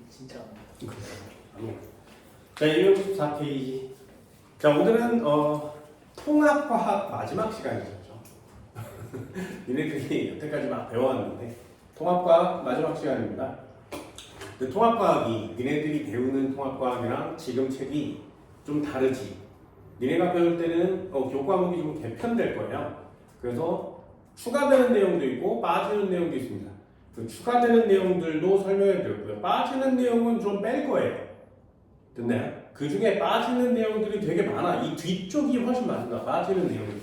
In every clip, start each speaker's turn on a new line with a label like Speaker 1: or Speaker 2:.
Speaker 1: 진짜
Speaker 2: 자, 264페이지. 자, 오늘은 통합과학 마지막 시간이죠. 니네들이 여태까지 막 배워왔는데 통합과학 마지막 시간입니다. 근데 통합과학이 니네들이 배우는 통합과학이랑 지금 책이 좀 다르지. 니네가 배울 때는 교과목이 좀 개편될 거예요. 그래서 추가되는 내용도 있고 빠지는 내용도 있습니다. 그 추가되는 내용들도 설명해 드렸고요. 빠지는 내용은 좀 뺄 거예요. 됐나요? 그 중에 빠지는 내용들이 되게 많아. 이 뒤쪽이 훨씬 많습니다. 빠지는 내용들이.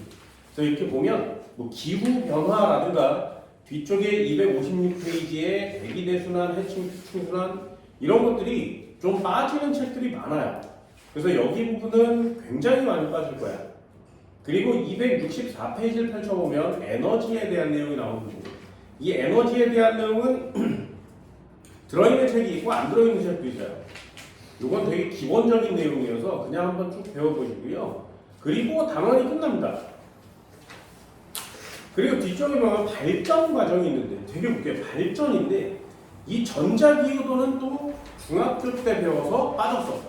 Speaker 2: 그래서 이렇게 보면 뭐 기후 변화라든가 뒤쪽에 256페이지에 대기대순환, 해충순환 이런 것들이 좀 빠지는 책들이 많아요. 그래서 여기 부분은 굉장히 많이 빠질 거야. 그리고 264페이지를 펼쳐보면 에너지에 대한 내용이 나오거든요. 이 에너지에 대한 내용은 들어있는 책이 있고 안 들어있는 책도 있어요. 이건 되게 기본적인 내용이어서 그냥 한번 쭉 배워보시고요. 그리고 단원이 끝납니다. 그리고 뒤쪽에 보면 발전 과정이 있는데 되게 웃겨요. 발전인데 이 전자기후도는 또 중학교 때 배워서 빠졌어.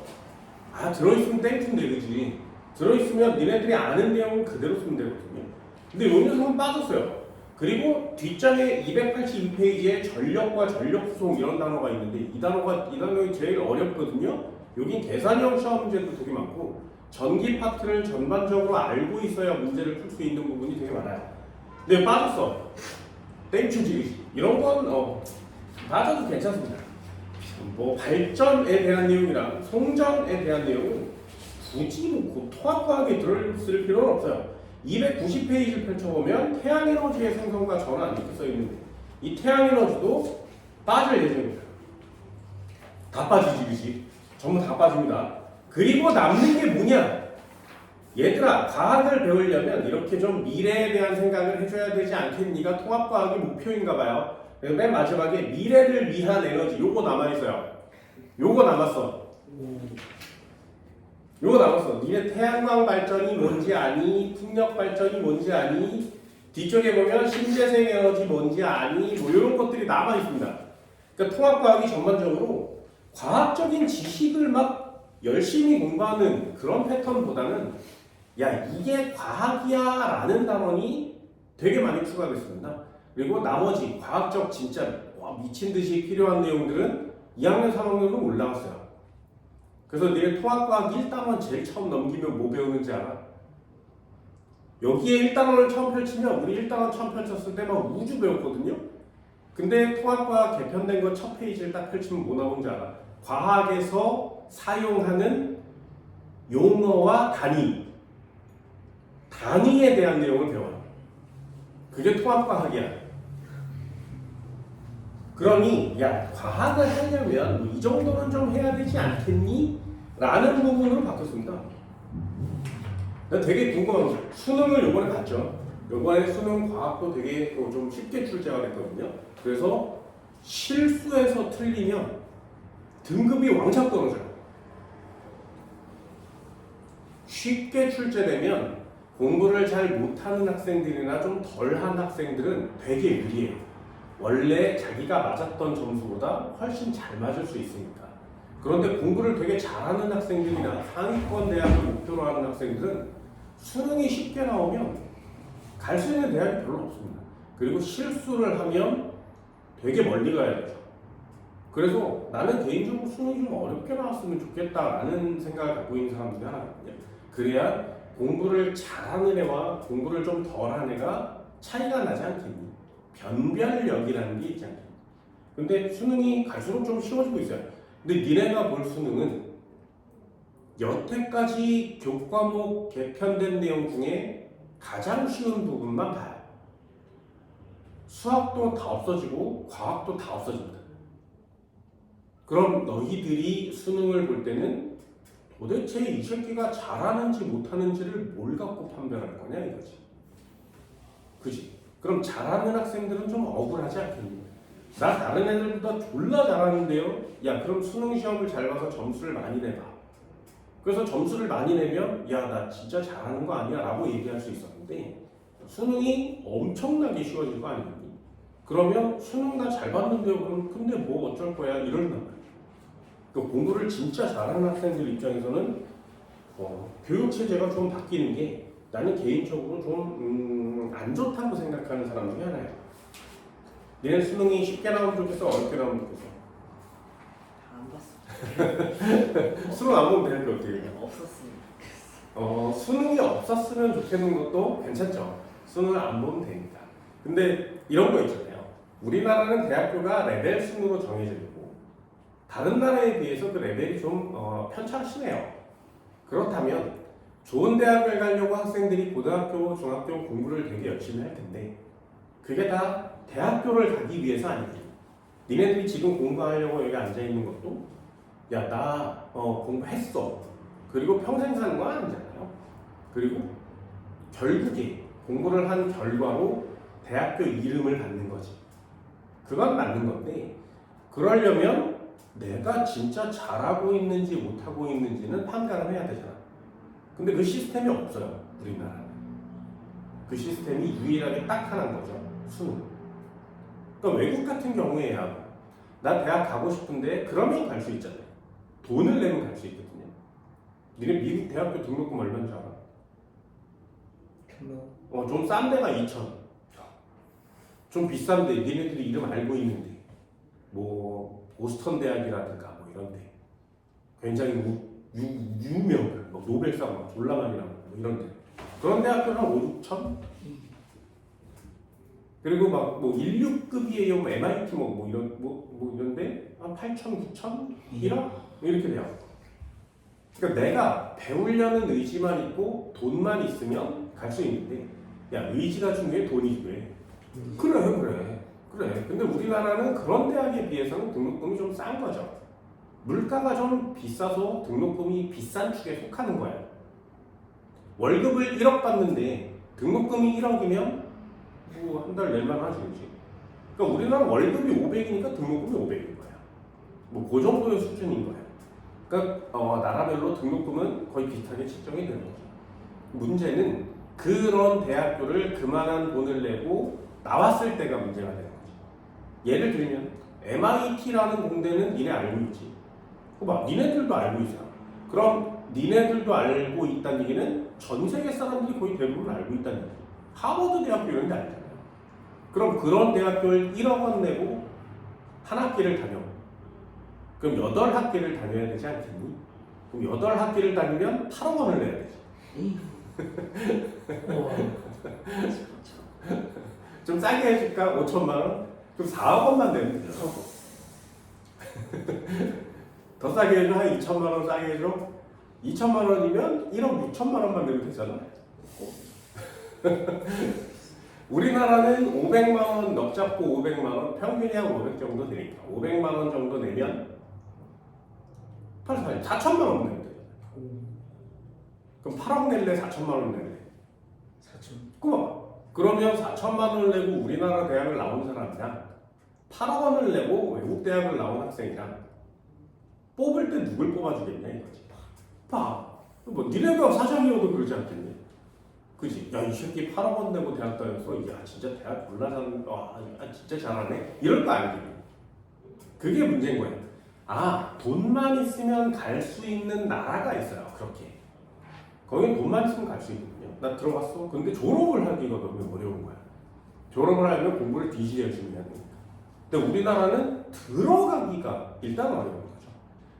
Speaker 2: 아, 들어있으면 땡큐인데 그지? 들어있으면 니네들이 아는 내용은 그대로 쓰면 되거든요. 근데 이 녀석은 빠졌어요. 그리고 뒷장에 282페이지에 전력과 전력수송 이런 단어가 있는데 이 단어가 제일 어렵거든요. 여긴 계산형 시험 문제도 되게 많고 전기 파트를 전반적으로 알고 있어야 문제를 풀 수 있는 부분이 되게 많아요. 근데 빠졌어. 땡큐지. 이런 건 빠져도 괜찮습니다. 뭐 발전에 대한 내용이랑 송전에 대한 내용은 굳이 뭐 통합과학에 들어있을 필요는 없어요. 290페이지를 펼쳐보면 태양에너지의 생성과 전환 이렇게 써있는데 이 태양에너지도 빠질 예정입니다. 다 빠지지 그지? 전부 다 빠집니다. 그리고 남는 게 뭐냐? 얘들아, 과학을 배우려면 이렇게 좀 미래에 대한 생각을 해줘야 되지 않겠니가 통합과학이 목표인가 봐요. 맨 마지막에 미래를 위한 에너지 요거 남아있어요. 요거 남았어. 요거 남았어. 니네 태양광 발전이 뭔지 아니? 풍력 발전이 뭔지 아니? 뒤쪽에 보면 신재생 에너지 뭔지 아니? 뭐 이런 것들이 남아 있습니다. 그러니까 통합과학이 전반적으로 과학적인 지식을 막 열심히 공부하는 그런 패턴보다는 야, 이게 과학이야 라는 단원이 되게 많이 추가됐습니다. 그리고 나머지 과학적 진짜 미친 듯이 필요한 내용들은 2학년, 3학년으로 올라갔어요. 그래서 니네 통합과학 1단원 제일 처음 넘기면 뭐 배우는지 알아? 여기에 1단원을 처음 펼치면 우리 1단원 처음 펼쳤을 때 막 우주 배웠거든요? 근데 통합과학 개편된 거 첫 페이지를 딱 펼치면 뭐 나오는지 알아? 과학에서 사용하는 용어와 단위에 대한 내용을 배워요. 그게 통합과학이야. 그러니 야, 과학을 하려면 뭐 이 정도는 좀 해야 되지 않겠니? 라는 부분으로 바뀌었습니다. 되게 궁금한 거. 수능을 요번에 봤죠. 요번에 수능 과학도 되게 좀 쉽게 출제가 됐거든요. 그래서 실수해서 틀리면 등급이 왕창 떨어져요. 쉽게 출제되면 공부를 잘 못하는 학생들이나 좀 덜한 학생들은 되게 유리해요. 원래 자기가 맞았던 점수보다 훨씬 잘 맞을 수 있으니까. 그런데 공부를 되게 잘하는 학생들이나 상위권 대학을 목표로 하는 학생들은 수능이 쉽게 나오면 갈 수 있는 대학이 별로 없습니다. 그리고 실수를 하면 되게 멀리 가야 되죠. 그래서 나는 개인적으로 수능이 좀 어렵게 나왔으면 좋겠다라는 생각을 갖고 있는 사람 중에 하나거든요. 그래야 공부를 잘하는 애와 공부를 좀 덜한 애가 차이가 나지 않겠니? 변별력이라는 게 있지 않겠니? 근데 수능이 갈수록 좀 쉬워지고 있어요. 근데 니네가 볼 수능은 여태까지 교과목 개편된 내용 중에 가장 쉬운 부분만 봐요. 수학도 다 없어지고 과학도 다 없어집니다. 그럼 너희들이 수능을 볼 때는 도대체 이 새끼가 잘하는지 못하는지를 뭘 갖고 판별할 거냐 이거지. 그지? 그럼 잘하는 학생들은 좀 억울하지 않겠니? 나 다른 애들보다 졸라 잘하는데요? 야, 그럼 수능 시험을 잘 봐서 점수를 많이 내봐. 그래서 점수를 많이 내면 야, 나 진짜 잘하는 거 아니야? 라고 얘기할 수 있었는데 수능이 엄청나게 쉬워질 거 아니겠니? 그러면 수능 나 잘 봤는데요? 그럼 근데 뭐 어쩔 거야? 이런단 말이야. 그 공부를 진짜 잘하는 학생들 입장에서는 교육 체제가 좀 바뀌는 게 나는 개인적으로 좀 안 좋다고 생각하는 사람 중에 하나예요. 얘는 수능이 쉽게 나오면 좋겠어, 어렵게 나오면 좋겠어?
Speaker 1: 안 봤어.
Speaker 2: 수능 안 보면 대학교 어떻게 해요?
Speaker 1: 없었으면
Speaker 2: 수능이 없었으면 좋겠는 것도 괜찮죠. 수능을 안 보면 되니까. 근데 이런 거 있잖아요. 우리나라는 대학교가 레벨 순으로 정해져 있고 다른 나라에 비해서 그 레벨이 좀 편차가 심해요. 그렇다면 좋은 대학을 가려고 학생들이 고등학교, 중학교 공부를 되게 열심히 할 텐데 그게 다 대학교를 가기 위해서 아니지. 니네들이 지금 공부하려고 여기 앉아 있는 것도 야, 나 공부했어. 그리고 평생 사는 건 아니잖아요. 그리고 결국에 공부를 한 결과로 대학교 이름을 받는 거지. 그건 맞는 건데 그러려면 내가 진짜 잘하고 있는지 못하고 있는지는 판단을 해야 되잖아. 근데 그 시스템이 없어요. 우리나라는. 그 시스템이 유일하게 딱 하나인 거죠. 수능. 그러니까 외국 같은 경우에야 나 대학 가고 싶은데 그러면 갈 수 있잖아요. 돈을 내면 갈 수 있거든요. 니네 미국 대학교 등록금 얼마인지 알아?
Speaker 1: 별로.
Speaker 2: 좀 싼 데가 2천. 좀 비싼데 니네들이 이름 알고 있는데 뭐 보스턴 대학이라든가 뭐 이런 데 굉장히 유명 뭐 노벨상 막 졸라 많이 나오고 뭐 이런 데 그런 대학교는 한 5, 6천? 그리고 막 뭐 16급이에요 뭐 MIT 뭐 이런데 한 8천, 9천? 1억? 이렇게 돼요. 그러니까 내가 배우려는 의지만 있고 돈만 있으면 갈 수 있는데 야 의지가 중요해 돈이 중요해. 그래. 근데 우리나라는 그런 대학에 비해서는 등록금이 좀 싼 거죠. 물가가 좀 비싸서 등록금이 비싼 축에 속하는 거야. 월급을 1억 받는데 등록금이 1억이면 뭐 한 달 낼만 하지, 그렇지? 그러니까 우리나라 월급이 500이니까 등록금이 500인 거야. 뭐 그 정도의 수준인 거야. 그러니까 나라별로 등록금은 거의 비슷하게 책정이 되는 거죠. 문제는 그런 대학교를 그만한 돈을 내고 나왔을 때가 문제가 되는 거죠. 예를 들면 MIT라는 공대는 니네 알고 있지. 봐, 니네들도 알고 있어. 그럼 니네들도 알고 있다는 얘기는 전 세계 사람들이 거의 대부분 알고 있다는 얘기. 하버드 대학교 이런 데 알잖아요. 그럼 그런 대학교를 1억 원 내고 한 학기를 다녀. 그럼 8학기를 다녀야 되지 않겠니? 그럼 8학기를 다니면 8억 원을 내야 되지. 좀 싸게 해줄까? 5천만 원? 그럼 4억 원만 내면 돼요. 더 싸게 해줘? 한 2천만 원 싸게 해줘? 2천만 원이면 1억 6천만 원만 내면 되잖아. 우리나라는 500만 원 넉 잡고 500만 원 평균이 한 500 정도 되니까 500만 원 정도 내면 4천만 원 내면 돼. 그럼 8억 낼래? 4천만 원 낼래? 4천. 그러면 4천만 원을 내고 우리나라 대학을 나온 사람이랑 8억 원을 내고 외국 대학을 나온 학생이랑 뽑을 때 누굴 뽑아주겠냐 이거지. 봐. 뭐 니네가 사장이어도 그러지 않겠니? 그지? 야, 이 새끼 8억 원 내고 대학 다녔어. 야, 진짜 대학 졸라 잘하는, 진짜 잘하네. 이럴 거 아니지. 그게 문제인 거야. 돈만 있으면 갈 수 있는 나라가 있어요. 그렇게. 거긴 돈만 있으면 갈 수 있거든요. 나 들어갔어. 근데 졸업을 하기가 너무 어려운 거야. 졸업을 하려면 공부를 뒤지게 열심히 해야 되니까. 근데 우리나라는 들어가기가 일단 어려운 거죠.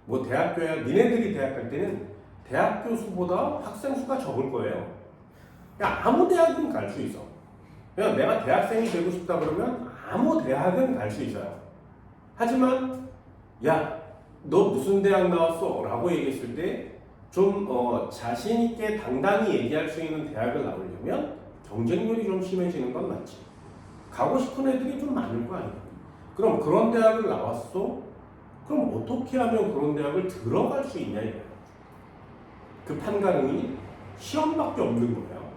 Speaker 2: 뭐 대학교야, 니네들이 대학 갈 때는 대학교 수보다 학생 수가 적을 거예요. 그러니까 아무 대학은 갈 수 있어. 그냥 내가 대학생이 되고 싶다 그러면 아무 대학은 갈 수 있어요. 하지만 야, 너 무슨 대학 나왔어? 라고 얘기했을 때 좀 자신 있게 당당히 얘기할 수 있는 대학을 나오려면 경쟁률이 좀 심해지는 건 맞지. 가고 싶은 애들이 좀 많을 거 아니야. 그럼 그런 대학을 나왔어? 그럼 어떻게 하면 그런 대학을 들어갈 수 있냐 이거야. 그 판가름이 시험밖에 없는 거예요.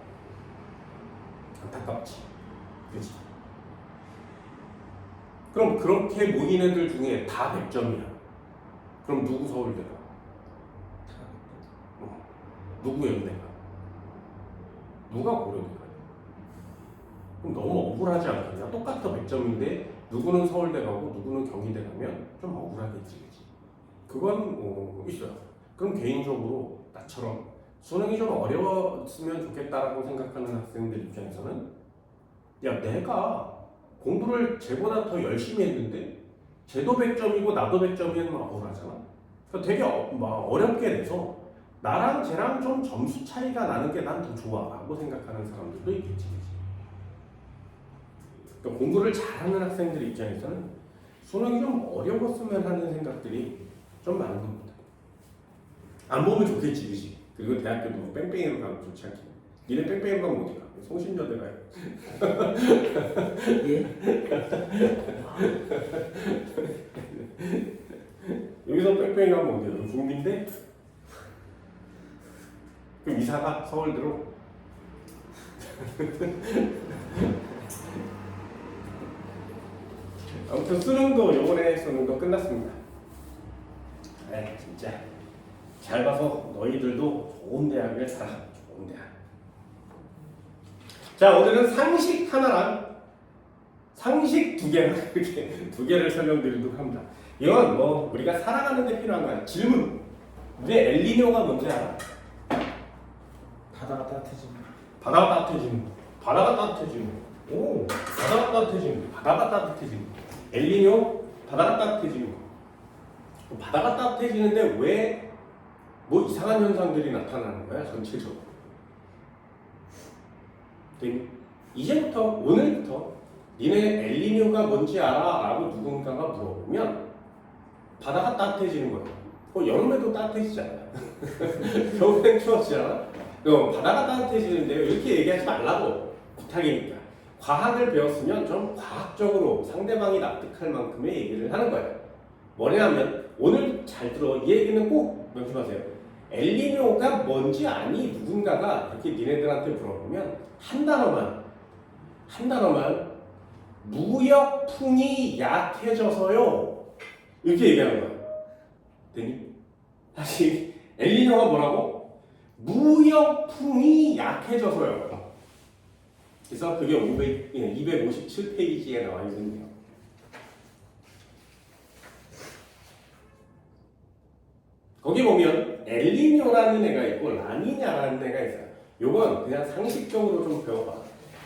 Speaker 2: 안타깝지. 그치? 그럼 그렇게 모인 애들 중에 다 100점이야. 그럼 누구 서울대 가? 누구 연대 가? 누가 고려대 가? 그럼 너무 억울하지 않겠냐? 똑같아 100점인데 누구는 서울대 가고 누구는 경희대 가면 좀 억울하겠지. 그치? 그건 있어요. 그럼 개인적으로 나처럼 수능이 좀 어려웠으면 좋겠다라고 생각하는 학생들 입장에서는 야 내가 공부를 쟤보다 더 열심히 했는데 쟤도 100점이고 나도 100점이면 막 억울하잖아. 그래서 되게 막 어렵게 돼서 나랑 쟤랑 좀 점수 차이가 나는 게 난 더 좋아라고 생각하는 사람들도 있겠지. 그러니까 공부를 잘하는 학생들 입장에서는 수능이 좀 어려웠으면 하는 생각들이 좀 많은 겁니다. 안 보면 좋겠지, 그지? 그리고 대학교도 뺑뺑이로 가면 좋지 않겠냐. 니네 뺑뺑이로 가면 어디 가? 성신여대 가요.
Speaker 3: 예?
Speaker 2: 여기서 뺑뺑이 가면 어디야? 여기 중민대? 그럼 이사가 서울대로? 아무튼 수능도 요번에 수능도 끝났습니다. 네, 진짜 잘 봐서 너희들도 좋은 대학을 가라. 좋은 대학. 자, 오늘은 상식 하나랑 상식 두 개랑 이렇게 두 개를 설명드리도록 합니다. 이건 뭐 우리가 살아가는 데 필요한 거야. 질문. 우리 엘니뇨가 뭔지 알아?
Speaker 3: 바다가 따뜻해지면
Speaker 2: 바다가 따뜻해지는 거. 바다가 따뜻해지는 거. 오, 바다가 따뜻해지는 거. 바다가 따뜻해지는 거. 엘니뇨, 바다가 따뜻해지는 거. 바다가 따뜻해지는데 왜 뭐 이상한 현상들이 나타나는 거야 전체적으로. 이제부터 오늘부터 니네 엘니뇨가 뭔지 알아? 라고 누군가가 물어보면 바다가 따뜻해지는 거야. 여름에도 따뜻해지잖아. 겨울엔 추워지잖아. 바다가 따뜻해지는데요. 이렇게 얘기하지 말라고 부탁이니까. 과학을 배웠으면 좀 과학적으로 상대방이 납득할 만큼의 얘기를 하는 거예요. 뭐냐면 오늘 잘 들어. 이 얘기는 꼭 명심하세요. 엘니뇨가 뭔지 아니? 누군가가 이렇게 니네들한테 물어보면 한 단어만 무역풍이 약해져서요. 이렇게 얘기하는 거예요. 되니? 다시 엘니뇨가 뭐라고? 무역풍이 약해져서요. 그래서 그게 257페이지에 나와 있는데요. 거기 보면 엘니뇨라는 애가 있고 라니냐라는 애가 있어요. 요건 그냥 상식적으로 좀 배워봐.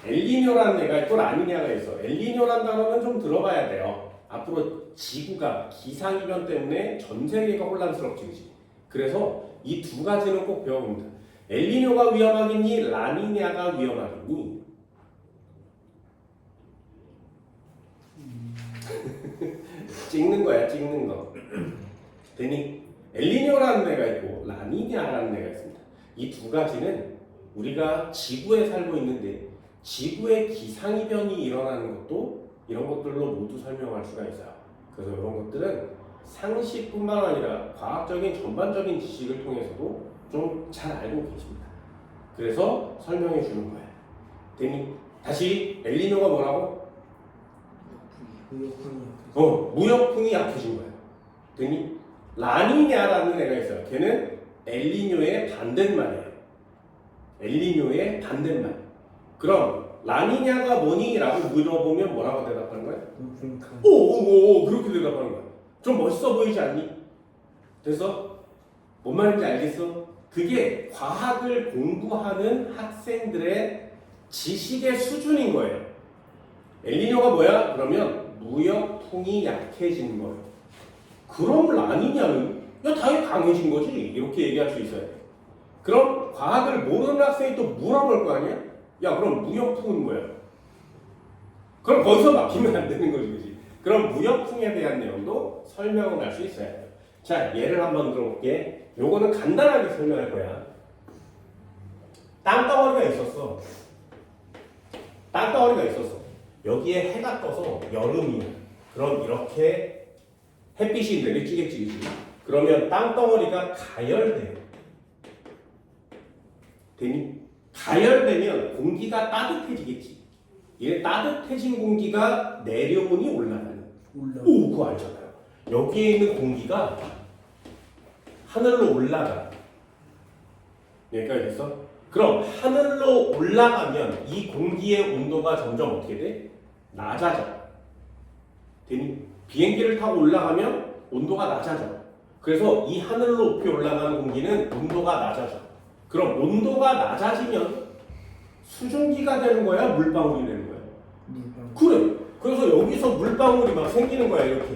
Speaker 2: 엘니뇨라는 애가 있고 라니냐가 있어. 엘니뇨라는 단어는 좀 들어봐야 돼요. 앞으로 지구가 기상이변 때문에 전 세계가 혼란스럽지, 그지? 그래서 이 두 가지는 꼭 배워봅니다. 엘니뇨가 위험하겠니? 라니냐가 위험하겠니? 찍는 거야, 찍는 거. 되니? 엘니뇨라는 애가 있고 라니냐라는 애가 있습니다. 이 두 가지는 우리가 지구에 살고 있는데 지구의 기상이변이 일어나는 것도 이런 것들로 모두 설명할 수가 있어요. 그래서 이런 것들은 상식뿐만 아니라 과학적인 전반적인 지식을 통해서도 좀 잘 알고 계십니다. 그래서 설명해 주는 거예요. 되니? 다시 엘니뇨가 뭐라고? 무역풍이 약해진 거예요. 되니? 라니냐라는 애가 있어요. 걔는 엘니뇨의 반대말이에요. 엘니뇨의 반대말. 그럼 라니냐가 뭐니? 라고 물어보면 뭐라고 대답하는 거예요? 오, 그렇게 대답하는 거예요. 좀 멋있어 보이지 않니? 그래서 뭔 말인지 알겠어? 그게 과학을 공부하는 학생들의 지식의 수준인 거예요. 엘니뇨가 뭐야? 그러면 무역풍이 약해진 거예요. 그럼 라니냐는 야 당연히 강해진 거지 이렇게 얘기할 수 있어야 돼. 그럼 과학을 모르는 학생이 또 물어볼 거 아니야? 야 그럼 무역풍은 뭐야? 그럼 거기서 막히면 안 되는 거지, 그지? 그럼 무역풍에 대한 내용도 설명을 할 수 있어야 돼요. 자 예를 한번 들어볼게. 요거는 간단하게 설명할 거야. 땅덩어리가 있었어. 땅덩어리가 있었어. 여기에 해가 떠서 여름이야. 그럼 이렇게 햇빛이 내리쬐겠지. 그러면 땅덩어리가 가열돼요. 되니? 가열되면 공기가 따뜻해지겠지. 이게 따뜻해진 공기가 내려오니 올라가는. 오, 그거 알잖아요. 여기에 있는 공기가 하늘로 올라가. 여기까지 됐어? 그럼 하늘로 올라가면 이 공기의 온도가 점점 어떻게 돼? 낮아져. 되니? 비행기를 타고 올라가면 온도가 낮아져. 그래서 이 하늘 높이 올라가는 공기는 온도가 낮아져. 그럼 온도가 낮아지면 수증기가 되는 거야? 물방울이 되는 거야?
Speaker 3: 물방.
Speaker 2: 그래. 그래서 여기서 물방울이 막 생기는 거야, 이렇게.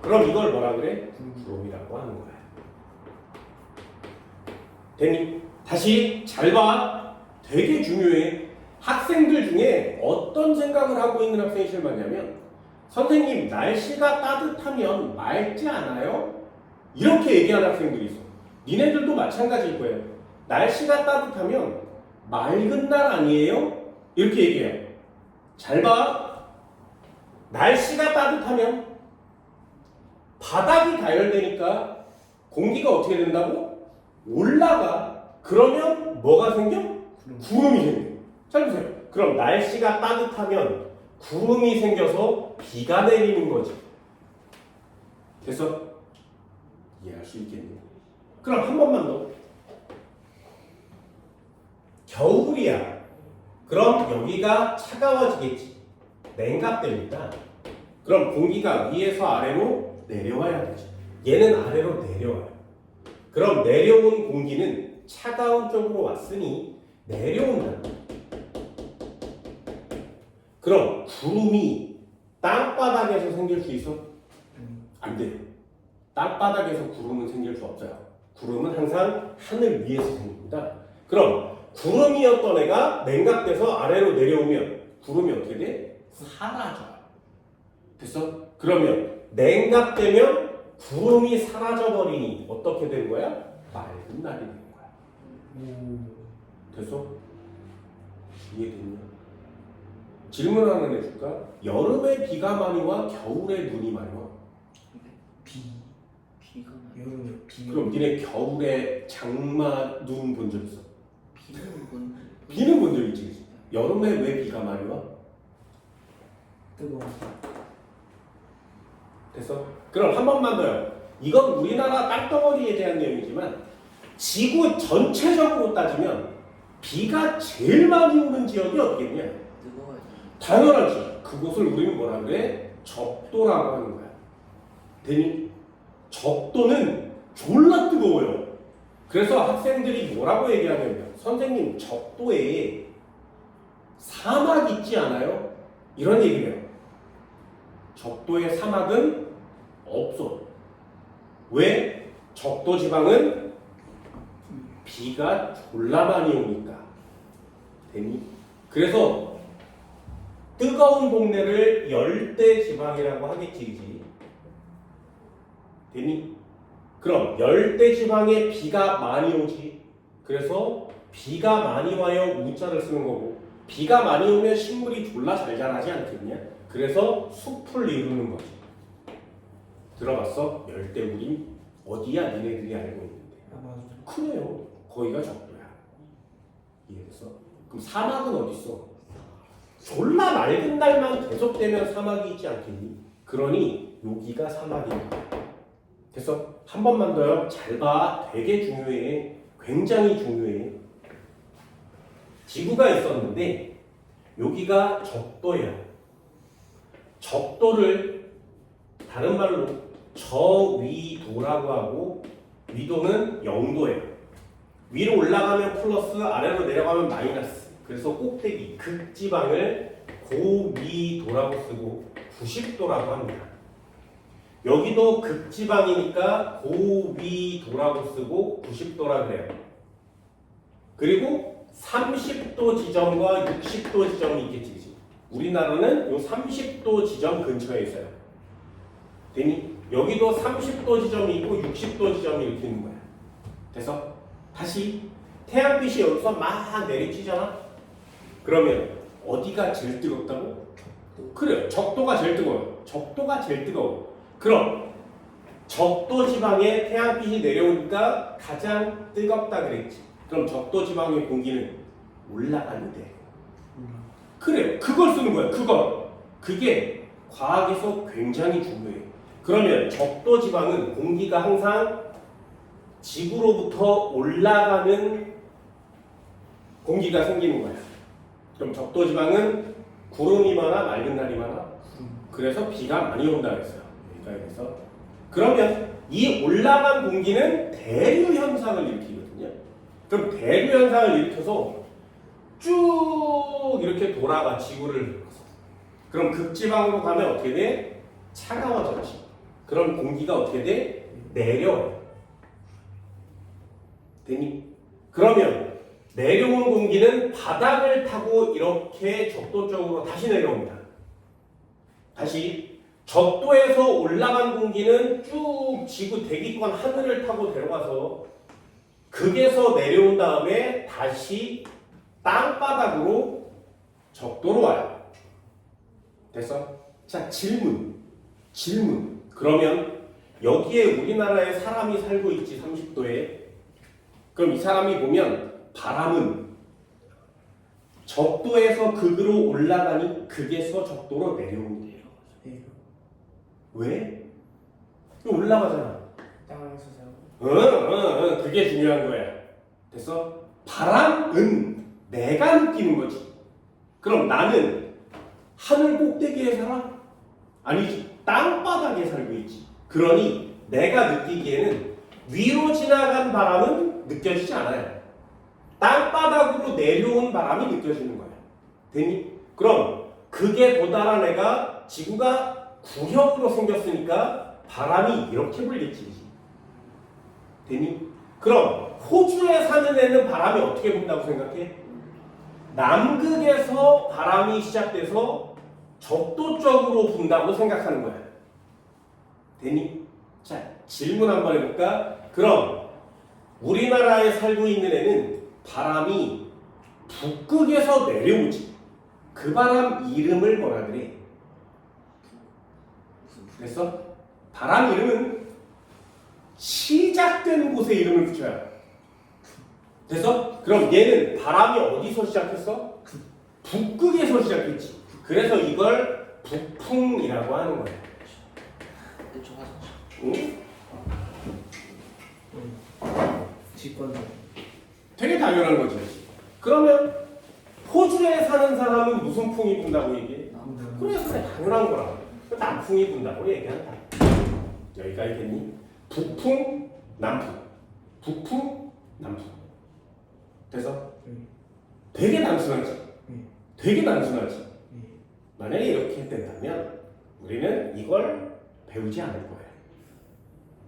Speaker 2: 그럼 이걸 뭐라 그래? 구름이라고 하는 거야. 됐니? 다시 잘 봐. 되게 중요해. 학생들 중에 어떤 생각을 하고 있는 학생이 제일 많냐면, 선생님 날씨가 따뜻하면 맑지 않아요? 이렇게 얘기하는 학생들이 있어. 니네들도 마찬가지일 거예요. 날씨가 따뜻하면 맑은 날 아니에요? 이렇게 얘기해요. 잘 봐. 날씨가 따뜻하면 바닥이 가열되니까 공기가 어떻게 된다고? 올라가. 그러면 뭐가 생겨? 구름이 생겨. 잘 보세요. 그럼 날씨가 따뜻하면 구름이 생겨서 비가 내리는 거지. 됐어? 이해할 수 있겠네요. 그럼 한 번만 더. 겨울이야. 그럼 여기가 차가워지겠지. 냉각되니까. 그럼 공기가 위에서 아래로 내려와야 되지. 얘는 아래로 내려와요. 그럼 내려온 공기는 차가운 쪽으로 왔으니 내려온다. 그럼 구름이 땅바닥에서 생길 수 있어? 안 돼요. 땅바닥에서 구름은 생길 수 없어요. 구름은 항상 하늘 위에서 생깁니다. 그럼 구름이었던 애가 냉각돼서 아래로 내려오면 구름이 어떻게 돼? 사라져요. 됐어? 그러면 냉각되면 구름이 사라져버리니 어떻게 되는 거야? 맑은 날이 되는 거야. 됐어? 이해됐냐? 질문 하나 해줄까? 여름에 비가 많이 와? 겨울에 눈이 많이 와?
Speaker 4: 비가
Speaker 3: 여름에 비.
Speaker 2: 그럼 니네 겨울에 장마 눈 본 적 있어?
Speaker 4: 비는 건
Speaker 2: 비는 본 적 있지? 여름에 왜 비가 많이 와?
Speaker 3: 뜨거워.
Speaker 2: 됐어? 그럼 한 번만 더요. 이건 우리나라 땅덩어리에 대한 내용이지만 지구 전체적으로 따지면 비가 제일 많이 오는 지역이 어디겠냐?
Speaker 4: 뜨거워요.
Speaker 2: 당연하지. 그곳을 우리는 뭐라 그래? 적도라고 하는 거야. 되니? 적도는 졸라 뜨거워요. 그래서 학생들이 뭐라고 얘기하냐면, 선생님 적도에 사막 있지 않아요? 이런 얘기를 해요. 적도에 사막은 없어. 왜? 적도 지방은 비가 졸라 많이 오니까. 되니? 그래서 뜨거운 동네를 열대 지방이라고 하겠지, 그지? 되니? 그럼 열대 지방에 비가 많이 오지. 그래서 비가 많이 와요 우자를 쓰는 거고, 비가 많이 오면 식물이 졸라 잘 자라지 않겠냐? 그래서 숲을 이루는 거지. 들어봤어? 열대우림 어디야? 니네들이 알고 있는데.
Speaker 3: 아마존.
Speaker 2: 크네요. 거기가 적도야. 이해됐어? 그럼 사막은 어디 있어? 졸라 맑은 날만 계속되면 사막이 있지 않겠니? 그러니 여기가 사막이야. 됐어? 한 번만 더요. 잘 봐. 되게 중요해. 굉장히 중요해. 지구가 있었는데 여기가 적도야. 적도를 다른 말로 저위도라고 하고, 위도는 0도예요. 위로 올라가면 플러스, 아래로 내려가면 마이너스. 그래서 꼭대기 극지방을 고위도라고 쓰고 90도라고 합니다. 여기도 극지방이니까 고위도라고 쓰고 90도라 그래요. 그리고 30도 지점과 60도 지점이 있겠지. 우리나라는 요 30도 지점 근처에 있어요. 되니? 여기도 30도 지점이 있고 60도 지점이 이렇게 있는 거야. 돼서 다시 태양빛이 여기서 막 내리치잖아? 그러면 어디가 제일 뜨겁다고? 그래요. 적도가 제일 뜨거워요. 적도가 제일 뜨거워. 그럼 적도 지방에 태양빛이 내려오니까 가장 뜨겁다 그랬지. 그럼 적도 지방의 공기는 올라가면 돼. 그래요. 그걸 쓰는 거야. 그걸. 그게 과학에서 굉장히 중요해. 그러면 적도 지방은 공기가 항상 지구로부터 올라가는 공기가 생기는 거야. 그럼 적도 지방은 구름이 많아, 맑은 날이 많아? 그래서 비가 많이 온다 그랬어요. 그래서 그러면 이 올라간 공기는 대류 현상을 일으키거든요. 그럼 대류 현상을 일으켜서 쭉 이렇게 돌아가 지구를. 그럼 극지방으로 가면 어떻게 돼? 차가워졌지. 그럼 공기가 어떻게 돼? 내려와요. 되니? 그러면 내려온 공기는 바닥을 타고 이렇게 적도 쪽으로 다시 내려옵니다. 다시 적도에서 올라간 공기는 쭉 지구 대기권 하늘을 타고 내려가서 극에서 내려온 다음에 다시 땅바닥으로 적도로 와요. 됐어? 자, 질문. 그러면 여기에 우리나라에 사람이 살고 있지, 30도에. 그럼 이 사람이 보면 바람은 적도에서 극으로 올라가니 극에서 적도로 내려오니. 왜? 올라가잖아.
Speaker 3: 땅에서 자고.
Speaker 2: 그게 중요한 거야. 됐어? 바람은 내가 느끼는 거지. 그럼 나는 하늘 꼭대기에 살아? 아니지. 땅바닥에 살고 있지. 그러니 내가 느끼기에는 위로 지나간 바람은 느껴지지 않아요. 땅바닥으로 내려온 바람이 느껴지는 거야. 되니? 그럼 극에 도달한 애가 지구가 구형으로 생겼으니까 바람이 이렇게 불겠지. 되니? 그럼 호주에 사는 애는 바람이 어떻게 분다고 생각해? 남극에서 바람이 시작돼서 적도 쪽으로 분다고 생각하는 거야. 되니? 자, 질문 한번 해볼까? 그럼 우리나라에 살고 있는 애는 바람이 북극에서 내려오지. 그 바람 이름을 뭐라 그래? 됐어? 바람 이름은 시작된 곳에 이름을 붙여야. 됐어? 그럼 얘는 바람이 어디서 시작했어? 북극에서 시작했지. 그래서 이걸 북풍이라고 하는 거야. 응?
Speaker 3: 직관적.
Speaker 2: 되게 당연한 거지. 그러면 호주에 사는 사람은 무슨 풍이 분다고 얘기해? 그래서 당연한 거라. 남풍이 분다고 얘기한다. 여기까지 됐니? 북풍, 남풍. 북풍, 남풍. 돼서? 되게 단순하지? 되게 단순하지? 만약에 이렇게 된다면 우리는 이걸 배우지 않을 거예요.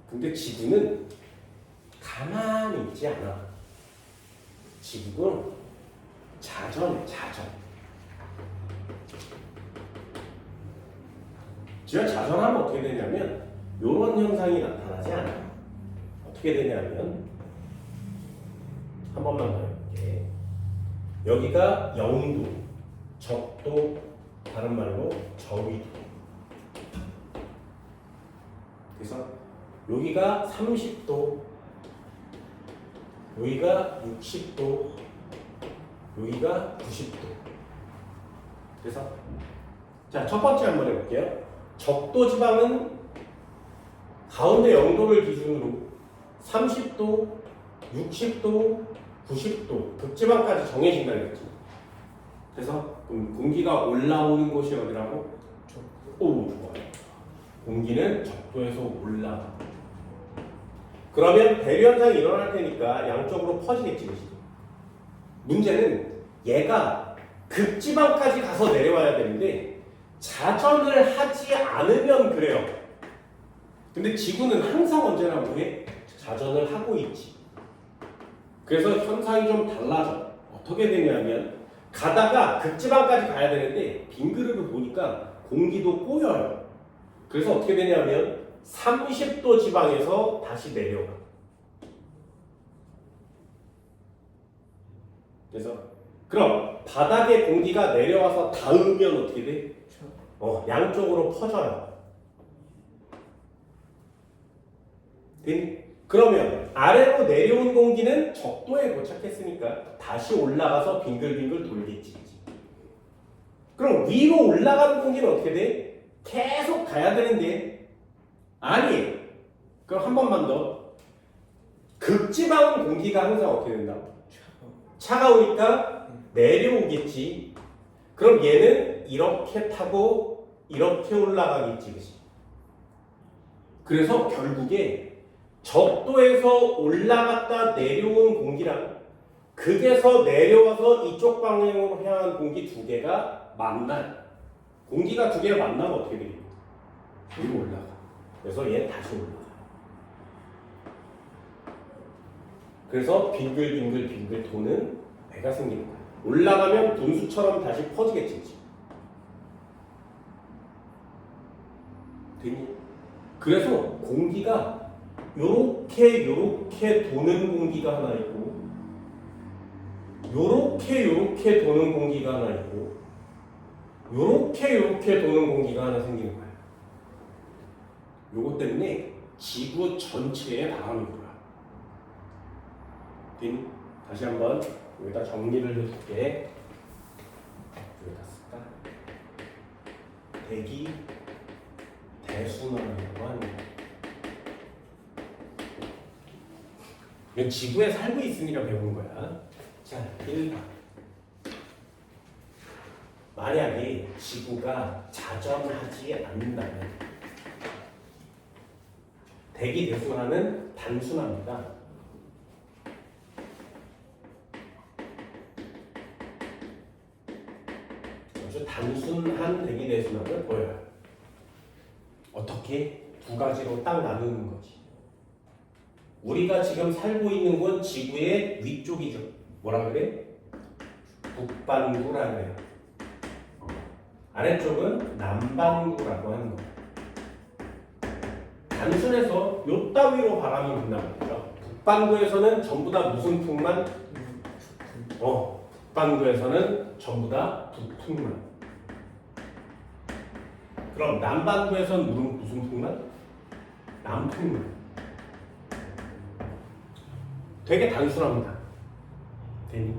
Speaker 2: 근데 지구는 가만히 있지 않아. 지구는 자전해, 자전. 지가 자전하면 어떻게 되냐면 이런 현상이 나타나지 않아요. 어떻게 되냐면 한 번만 더 해볼게. 여기가 영도, 적도, 다른 말로 저위도. 그래서 여기가 30도, 여기가 60도, 여기가 90도. 그래서 자, 첫 번째 한번 해볼게요. 적도 지방은 가운데 0도를 기준으로 30도, 60도, 90도 극지방까지 정해진다 그랬지. 그래서 공기가 올라오는 곳이 어디라고? 오, 좋아요. 공기는 적도에서 올라가. 그러면 대류 현상이 일어날 테니까 양쪽으로 퍼지겠지, 그치? 문제는 얘가 극지방까지 가서 내려와야 되는데 자전을 하지 않으면 그래요. 근데 지구는 항상 언제나 뭐해? 자전을 하고 있지. 그래서 현상이 좀 달라져. 어떻게 되냐면 가다가 극지방까지 가야 되는데 빈 그릇을 보니까 공기도 꼬여요. 그래서 어떻게 되냐면 30도 지방에서 다시 내려가. 그래서 그럼 바닥에 공기가 내려와서 닿으면 어떻게 돼? 양쪽으로 퍼져요. 그러면 아래로 내려온 공기는 적도에 도착했으니까 다시 올라가서 빙글빙글 돌겠지. 그럼 위로 올라가는 공기는 어떻게 돼? 계속 가야 되는데 아니. 그럼 한 번만 더. 극지방은 공기가 항상 어떻게 된다고? 차가우니까 내려오겠지. 그럼 얘는 이렇게 타고 이렇게 올라가겠지, 그치? 그래서 결국에 적도에서 올라갔다 내려온 공기랑 극에서 내려와서 이쪽 방향으로 향한 공기 두 개가 만나요. 공기가 두 개가 만나면 어떻게 되겠어요? 위로 올라가. 그래서 얘 다시 올라가. 그래서 빙글빙글 도는 배가 생기는 거야. 올라가면 분수처럼 다시 퍼지겠지. 되니? 그래서 공기가 요렇게 도는 공기가 하나 있고 요렇게 도는 공기가 하나 있고 요렇게 도는 공기가 하나 생기는 거야. 요것 때문에 지구 전체에 바람이 불어요. 되니? 다시 한번 여기다 정리를 해줄게. 여기다 쓸까? 대기 대순환이라고 하는 거야. 이건 지구에 살고 있으니까 배우는 거야. 자, 1번. 만약에 지구가 자전하지 않는다면 대기 대순환은 단순합니다. 아주 단순한 대기 대순환을 보여요. 어떻게? 두 가지로 딱 나누는 거지. 우리가 지금 살고 있는 건 지구의 위쪽이죠. 뭐라 그래? 북반구라 그래요. 아래쪽은 남반구라고 하는 거예요. 단순해서 요 따위로 바람이 분다는 거죠. 북반구에서는 전부 다 무슨 풍만? 북반구에서는 전부 다 북풍만. 그럼 남반구에서는 무슨 풍만? 남풍만. 되게 단순합니다. 되니?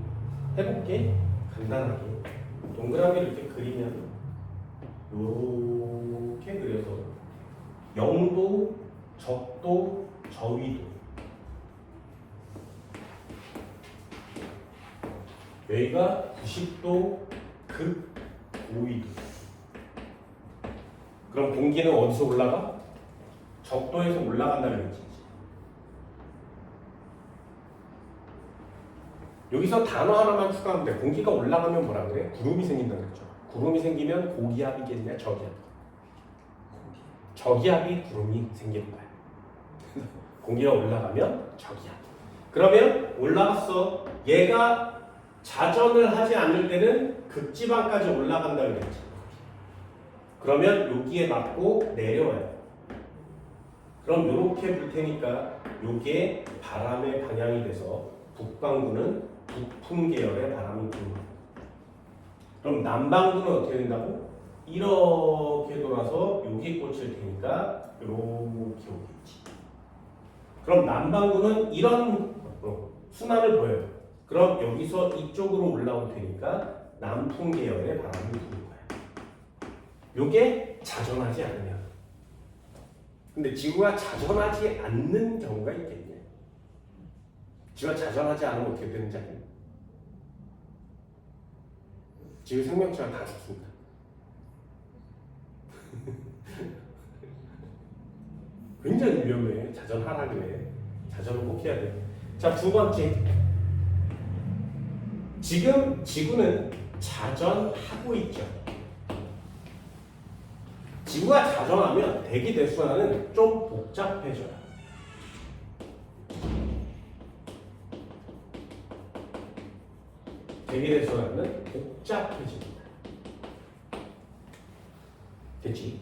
Speaker 2: 해볼게. 간단하게. 동그라미를 이렇게 그리면 이렇게 그려서 영도, 적도, 저위도 여기가 90도, 극, 고위도. 그럼 공기는 어디서 올라가? 적도에서 올라간다는 얘기지. 여기서 단어 하나만 추가하면 돼. 공기가 올라가면 뭐라 그래? 구름이 생긴다고 그랬죠. 구름이 생기면 고기압이겠냐, 저기압? 저기압이 구름이 생기는 거야. 공기가 올라가면 저기압. 그러면 올라갔어. 얘가 자전을 하지 않을 때는 극지방까지 올라간다 그랬지. 그러면 여기에 맞고 내려와요. 그럼 이렇게 불 테니까 이게 바람의 방향이 돼서 북반구는 북풍 계열의 바람이 부는 거예요. 그럼 남반구는 어떻게 된다고? 이렇게 돌아서 여기 꽂힐 테니까 이렇게 오겠지. 그럼 남반구는 이런 순환을 보여요. 그럼 여기서 이쪽으로 올라올 테니까 남풍 계열의 바람이 부는 거예요. 요게 자전하지 않으면. 근데 지구가 자전하지 않는 경우가 있겠네. 지구가 자전하지 않으면 어떻게 되는지 알아요? 지구 생명체가 다 죽습니다. 굉장히 위험해. 자전하라 그래. 자전을 꼭 해야 돼. 자, 두 번째. 지금 지구는 자전하고 있죠. 지구가 자전하면 대기 대순환은 좀 복잡해져요. 대기 대순환은 복잡해집니다. 됐지?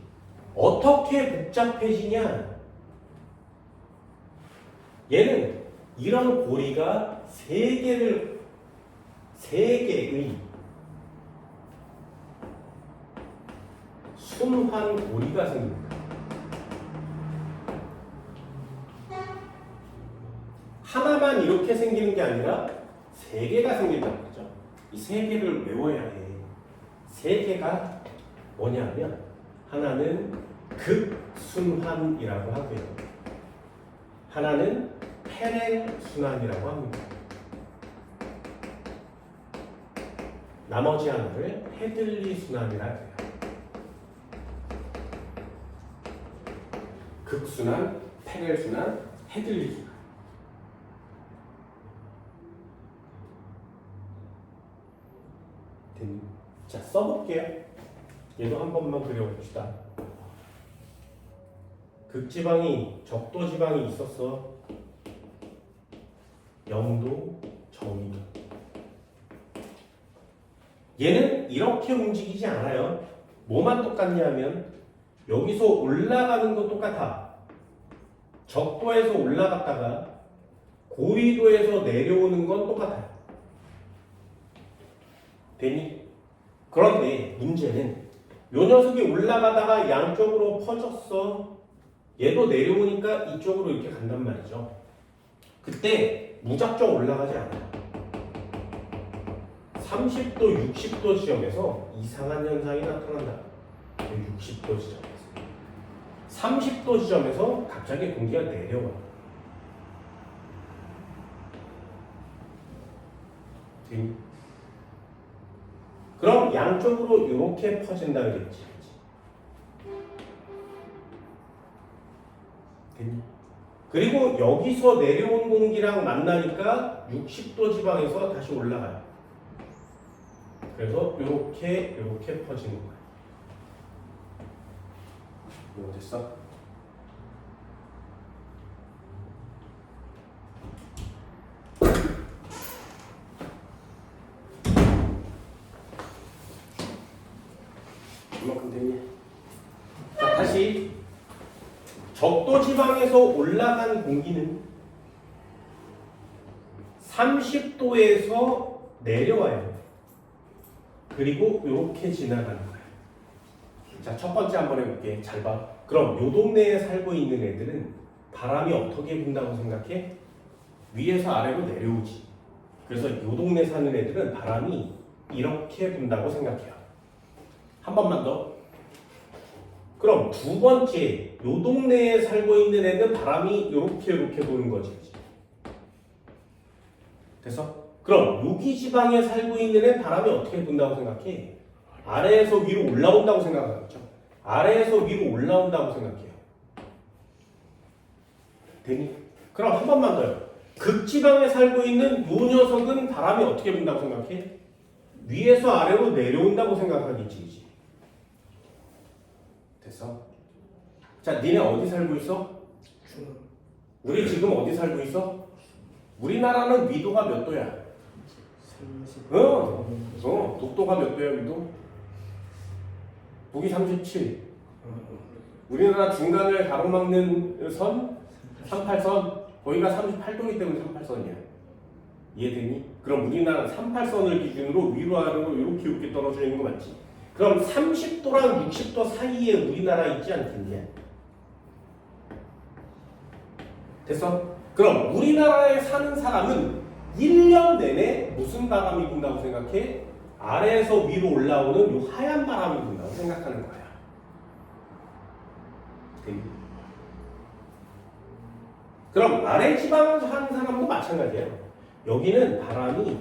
Speaker 2: 어떻게 복잡해지냐? 얘는 이런 고리가 세 개의 순환 고리가 생깁니다. 하나만 이렇게 생기는 게 아니라 세 개가 생긴다는 거죠. 이 세 개를 외워야 해. 세 개가 뭐냐면 하나는 극순환이라고 하고요. 하나는 패렐순환이라고 합니다. 나머지 하나를 헤들리순환이라고 해요. 극순환, 패렐순환, 해들리기. 됐니? 자, 써볼게요. 얘도 한 번만 그려봅시다. 극지방이 적도지방이 있었어. 0도, 정의도. 얘는 이렇게 움직이지 않아요. 뭐만 똑같냐면 여기서 올라가는 거 똑같아. 적도에서 올라갔다가 고위도에서 내려오는 건 똑같아요. 되니? 그런데 문제는 요 녀석이 올라가다가 양쪽으로 퍼졌어. 얘도 내려오니까 이쪽으로 이렇게 간단 말이죠. 그때 무작정 올라가지 않아요. 30도, 60도 지점에서 이상한 현상이 나타난다. 60도 지점에서. 30도 지점에서 갑자기 공기가 내려와. 그럼 양쪽으로 이렇게 퍼진다 그랬지. 됐니? 그리고 여기서 내려온 공기랑 만나니까 60도 지방에서 다시 올라가요. 그래서 이렇게 퍼지는 거예요. 이거 됐어? 이만큼 됐니? 자, 다시 적도 지방에서 올라간 공기는 30도에서 내려와요. 그리고 이렇게 지나가는 거예요. 자, 첫 번째 한번 해볼게. 잘 봐. 그럼 요 동네에 살고 있는 애들은 바람이 어떻게 분다고 생각해? 위에서 아래로 내려오지. 그래서 요 동네 사는 애들은 바람이 이렇게 분다고 생각해요. 한 번만 더. 그럼 두 번째, 요 동네에 살고 있는 애는 바람이 이렇게 부는 거지. 됐어? 그럼 여기 지방에 살고 있는 애는 바람이 어떻게 분다고 생각해? 아래에서 위로 올라온다고 생각하겠죠? 아래에서 위로 올라온다고 생각해요. 되니? 그럼 한 번만 더요. 극지방에 살고 있는 요 녀석은 바람이 어떻게 분다고 생각해? 위에서 아래로 내려온다고 생각하겠지, 그지? 됐어? 자, 니네 어디 살고 있어?
Speaker 3: 중앙.
Speaker 2: 우리 지금 어디 살고 있어? 우리나라는 위도가 몇 도야?
Speaker 3: 30.
Speaker 2: 독도가 몇 도야, 위도? 북이 37. 우리나라 중간을 가로막는 선? 38선. 거기가 38도이기 때문에 38선이야. 이해되니? 그럼 우리나라는 38선을 기준으로 위로 아래로 이렇게 떨어져 있는 거 맞지? 그럼 30도랑 60도 사이에 우리나라 있지 않겠냐? 됐어? 그럼 우리나라에 사는 사람은 1년 내내 무슨 바람이 분다고 생각해? 아래에서 위로 올라오는 이 하얀 바람이 분다고 생각하는 거야. 됐니? 그럼 아래 지방에서 사는 사람도 마찬가지예요. 여기는 바람이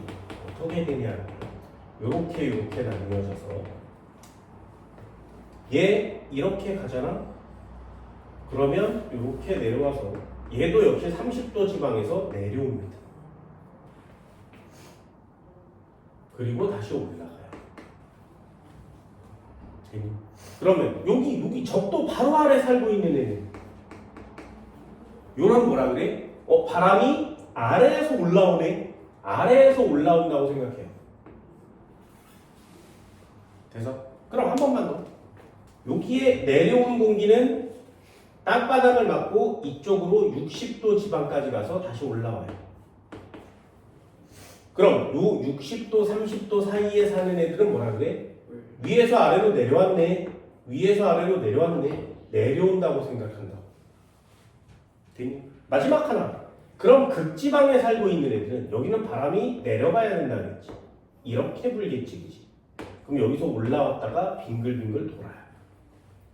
Speaker 2: 어떻게 되냐? 이렇게 나뉘어져서 얘 이렇게 가잖아? 그러면 이렇게 내려와서 얘도 역시 30도 지방에서 내려옵니다. 그리고 다시 올라가요. 그러면 여기 적도 바로 아래 살고 있는 애는 요는 뭐라 그래? 바람이 아래에서 올라오네. 아래에서 올라온다고 생각해요. 돼서? 그럼 한 번만 더. 여기에 내려온 공기는 땅바닥을 맞고 이쪽으로 60도 지방까지 가서 다시 올라와요. 그럼 요 60도, 30도 사이에 사는 애들은 뭐라 그래? 위에서 아래로 내려왔네. 위에서 아래로 내려왔네. 내려온다고 생각한다. 됐니? 마지막 하나. 그럼 극지방에 살고 있는 애들은 여기는 바람이 내려가야 된다 그랬지. 이렇게 불겠지, 그지? 그럼 여기서 올라왔다가 빙글빙글 돌아요.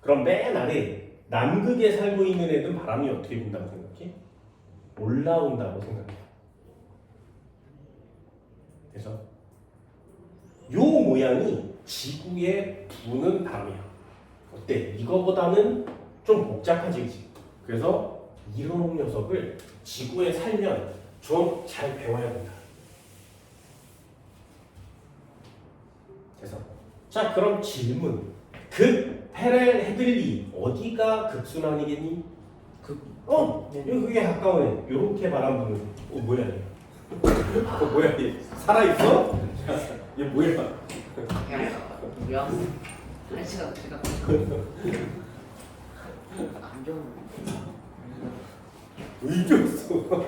Speaker 2: 그럼 맨 아래 남극에 살고 있는 애들은 바람이 어떻게 분다고 생각해? 올라온다고 생각해. 그래서 요 모양이 지구에 부는 바람이야. 어때? 이거보다는 좀 복잡하지, 그치? 그래서 이런 녀석을 지구에 살면 좀 잘 배워야 된다. 그래서 자 그럼 질문. 페렐 헤들리 어디가 극순환이겠니? 여기 그게 가까우네. 요렇게 바람 부는. 뭐야 얘? 뭐야 얘? 살아있어? 얘 뭐야?
Speaker 4: 뭐야? 한 시간 제가 안 좋은
Speaker 2: 이겼어.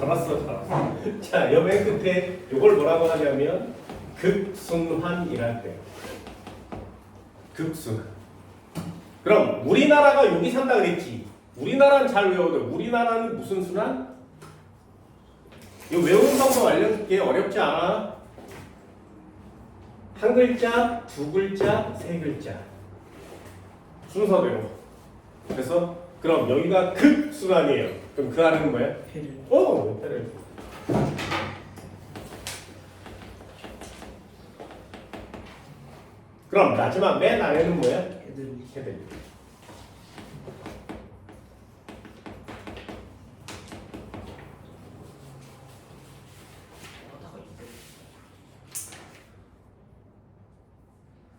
Speaker 2: 잘했어. 자, 여 맨 끝에 요걸 뭐라고 하냐면 극순환이랄 때. 극순환. 그럼 우리나라가 여기 산다 그랬지. 우리나라는 잘 외워둬. 우리나라는 무슨 순환? 이거 외우는 방법 알려줄게. 어렵지 않아. 한 글자, 두 글자, 세 글자. 순서대로. 그래서 그럼 여기가 극순환이에요. 그럼 그 안은 뭐야?
Speaker 3: 페렐.
Speaker 2: 페렐. 그럼 마지막 맨 아래는 뭐야?
Speaker 3: 헤들리.
Speaker 2: 헤들리.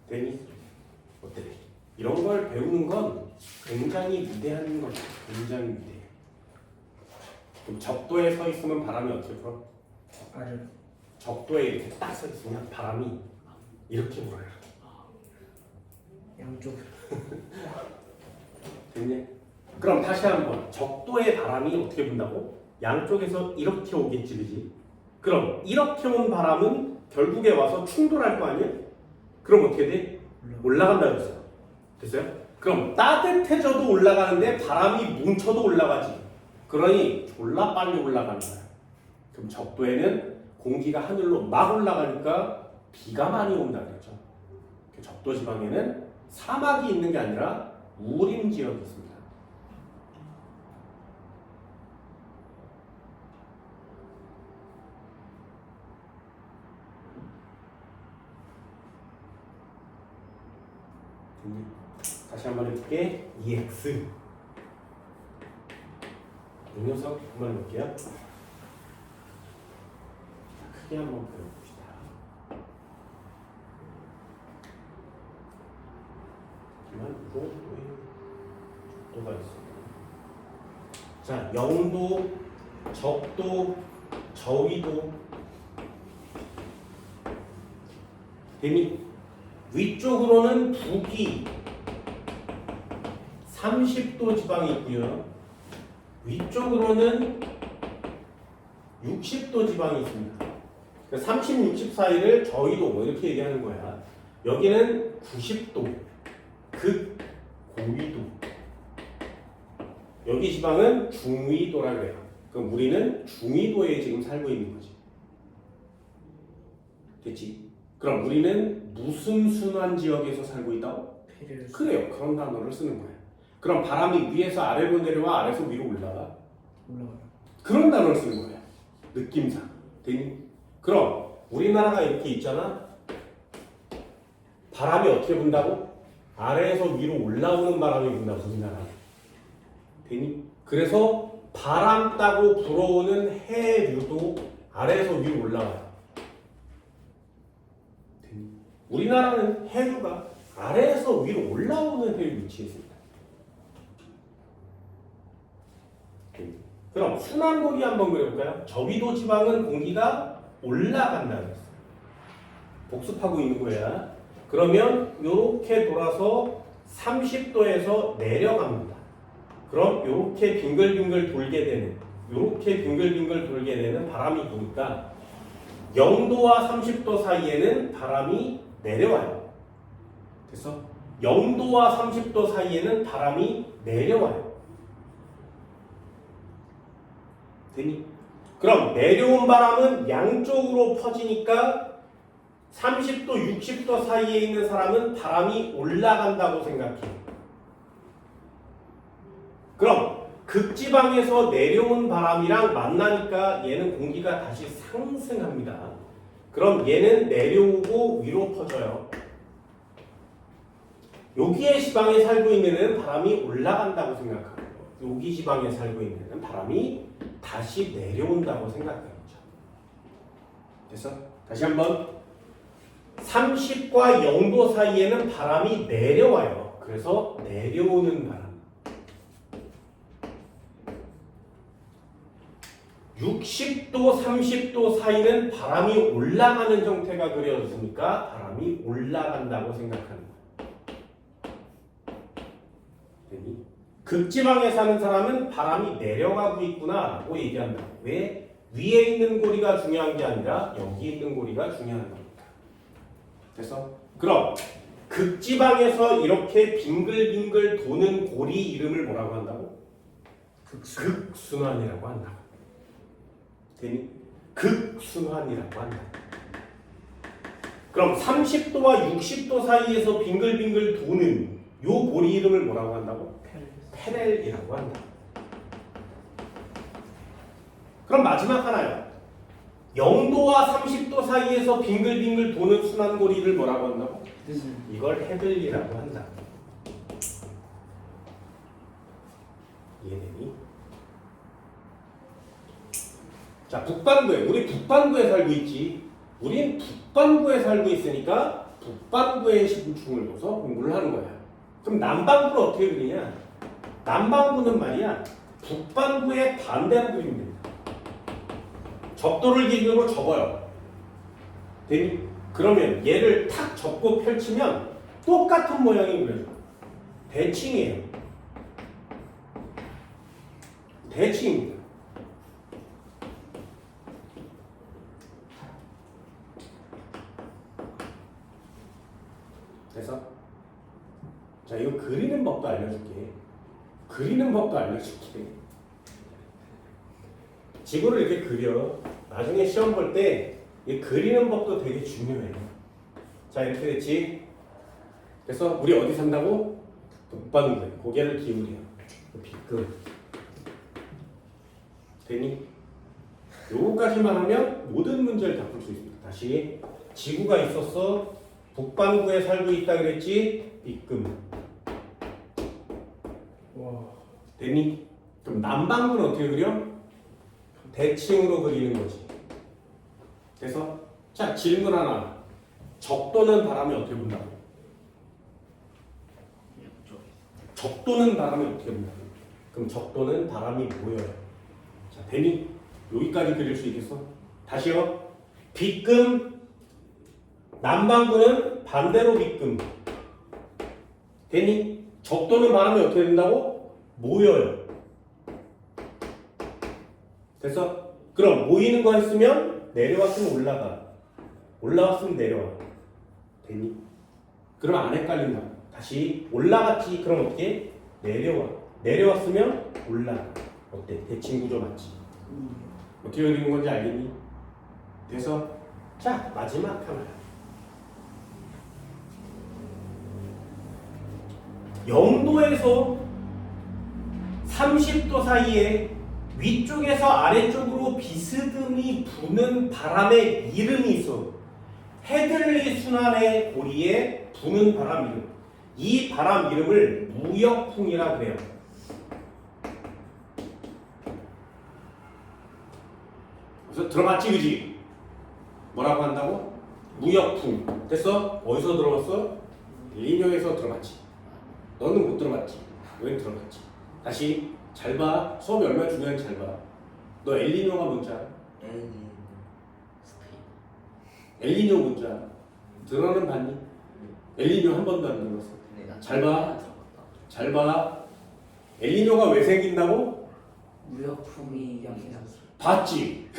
Speaker 2: 되니? 어때? 이런 걸 배우는 건 굉장히 위대한 거죠. 굉장히 위대해. 그럼 적도에 서 있으면 바람이 어떻게 불어?
Speaker 3: 아래.
Speaker 2: 적도에 이렇게 딱 서 있으면 바람이 이렇게 불어요.
Speaker 3: 양쪽.
Speaker 2: 됐니? 그럼 다시 한번 적도의 바람이 어떻게 분다고? 양쪽에서 이렇게 오겠지, 그지? 그럼 이렇게 온 바람은 결국에 와서 충돌할 거 아니야? 그럼 어떻게 돼? 올라간다 그랬어. 됐어요? 그럼 따뜻해져도 올라가는데 바람이 뭉쳐도 올라가지. 그러니 졸라 빨리 올라가는 거야. 그럼 적도에는 공기가 하늘로 막 올라가니까 비가 많이 온다 그랬죠. 적도 지방에는 사막이 있는 게 아니라 우림 지역이 있습니다. 다시 한번 해볼게. EX 이 녀석 한번 해볼게요. 크게 한번 그려봅시다. 하지만 이거 적도가 있습니다. 자, 영도, 적도, 저위도 대미 위쪽으로는 북이 30도 지방이 있고요. 위쪽으로는 60도 지방이 있습니다. 30, 60 사이를 저위도 뭐 이렇게 얘기하는 거야. 여기는 90도, 극 고위도. 여기 지방은 중위도라 그래요. 그럼 우리는 중위도에 지금 살고 있는 거지. 됐지? 그럼 우리는 무슨 순환 지역에서 살고 있다고?
Speaker 3: 페렐.
Speaker 2: 그래요. 그런 단어를 쓰는 거예요. 그럼 바람이 위에서 아래로 내려와 아래에서 위로 올라가?
Speaker 3: 올라가요.
Speaker 2: 그런 단어를 쓰는 거예요. 느낌상. 되니? 그럼 우리나라가 이렇게 있잖아. 바람이 어떻게 분다고? 아래에서 위로 올라오는 바람이 분다고 우리나라. 되니? 그래서 바람 따고 불어오는 해류도 아래에서 위로 올라와요. 되니? 우리나라는 해류가 아래에서 위로 올라오는 해류 위치에 있습니다. 그럼 순환고리 한번 그려볼까요? 저위도 지방은 공기가 올라간다 그랬어요. 복습하고 있는 거야. 그러면 이렇게 돌아서 30도에서 내려갑니다. 그럼 이렇게 빙글빙글 돌게 되는 바람이 부니까 0도와 30도 사이에는 바람이 내려와요. 그래서 0도와 30도 사이에는 바람이 내려와요. 되니? 그럼 내려온 바람은 양쪽으로 퍼지니까 30도, 60도 사이에 있는 사람은 바람이 올라간다고 생각해. 그럼 극지방에서 내려온 바람이랑 만나니까 얘는 공기가 다시 상승합니다. 그럼 얘는 내려오고 위로 퍼져요. 여기에 지방에 살고 있는 애는 바람이 올라간다고 생각하고 여기 지방에 살고 있는 바람이 다시 내려온다고 생각해보죠. 됐어? 다시 한번 30과 0도 사이에는 바람이 내려와요. 그래서 내려오는 바람. 60도, 30도 사이는 바람이 올라가는 형태가 그려졌으니까 바람이 올라간다고 생각하는 거예요. 극지방에 사는 사람은 바람이 내려가고 있구나 라고 얘기한다. 왜? 위에 있는 고리가 중요한 게 아니라 여기 있는 고리가 중요한 겁니다. 됐어? 그럼 극지방에서 이렇게 빙글빙글 도는 고리 이름을 뭐라고 한다고? 극순환이라고 한다. 되니? 극순환이라고 한다. 그럼 30도와 60도 사이에서 빙글빙글 도는 요 고리 이름을 뭐라고 한다고? 페렐이라고 한다. 그럼 마지막 하나요. 0도와 30도 사이에서 빙글빙글 도는 순환고리를 뭐라고 한다고? 이걸 헤들리라고 한다. 이해되니? 자, 북반구에, 우리 북반구에 살고 있지. 우린 북반구에 살고 있으니까 북반구에 신중을 둬서 공부를 하는 거야. 그럼 남반구는 어떻게 그리냐? 남반구는 말이야, 북반구의 반대로 그리면 됩니다. 적도를 기준으로 접어요. 되니? 그러면 얘를 탁 접고 펼치면 똑같은 모양이 그려져. 대칭이에요. 대칭입니다. 그래서 자, 이거 그리는 법도 알려줄게. 그리는 법도 알려줄게. 지구를 이렇게 그려. 나중에 시험 볼 때 이 그리는 법도 되게 중요해요. 자, 이렇게 됐지? 그래서 우리 어디 산다고? 북반구에. 고개를 기울여. B급. 되니? 요거까지만 하면 모든 문제를 다 풀 수 있습니다. 다시. 지구가 있었어. 북반구에 살고 있다 그랬지? B급.
Speaker 3: 와.
Speaker 2: 되니? 그럼 남반구는 어떻게 그려? 대칭으로 그리는 거지. 그래서 자, 질문 하나. 적도는 바람이 어떻게 분다고? 적도는 바람이 어떻게 분다고? 그럼 적도는 바람이 모여요. 자, 되니? 여기까지 그릴 수 있겠어? 다시요. B급 남반구는 반대로 B급. 되니? 적도는 바람이 어떻게 된다고? 모여요. 됐어? 그럼 모이는 거 했으면 내려왔으면 올라가. 올라왔으면 내려와. 되니? 그럼 안 헷갈린다. 다시 올라갔지. 그럼 어떻게? 내려와. 내려왔으면 올라가. 어때? 대칭 구조 맞지? 어떻게 그리는 건지 알겠니? 돼서 자, 마지막 하나. 0도에서 30도 사이에 위쪽에서 아래쪽으로 비스듬히 부는 바람의 이름이 있어. 헤들리 순환의 고리에 부는 바람 이름. 이 바람 이름을 무역풍이라 그래요. 그래서 들어봤지, 그지? 뭐라고 한다고? 무역풍. 됐어? 어디서 들어봤어? 엘니뇨에서 들어봤지. 너는 못 들어봤지. 너는 들어봤지. 다시 잘 봐. 수업이 얼마나 중요한지 잘 봐. 너 엘니뇨가 뭔지 알아? 엘니뇨 뭔지 알아? 들어는 봤니? 엘니뇨 한 번도 안 들었어. 잘 봐. 잘 봐. 엘니뇨가 왜 생긴다고?
Speaker 4: 무역풍이 영향.
Speaker 2: 봤지?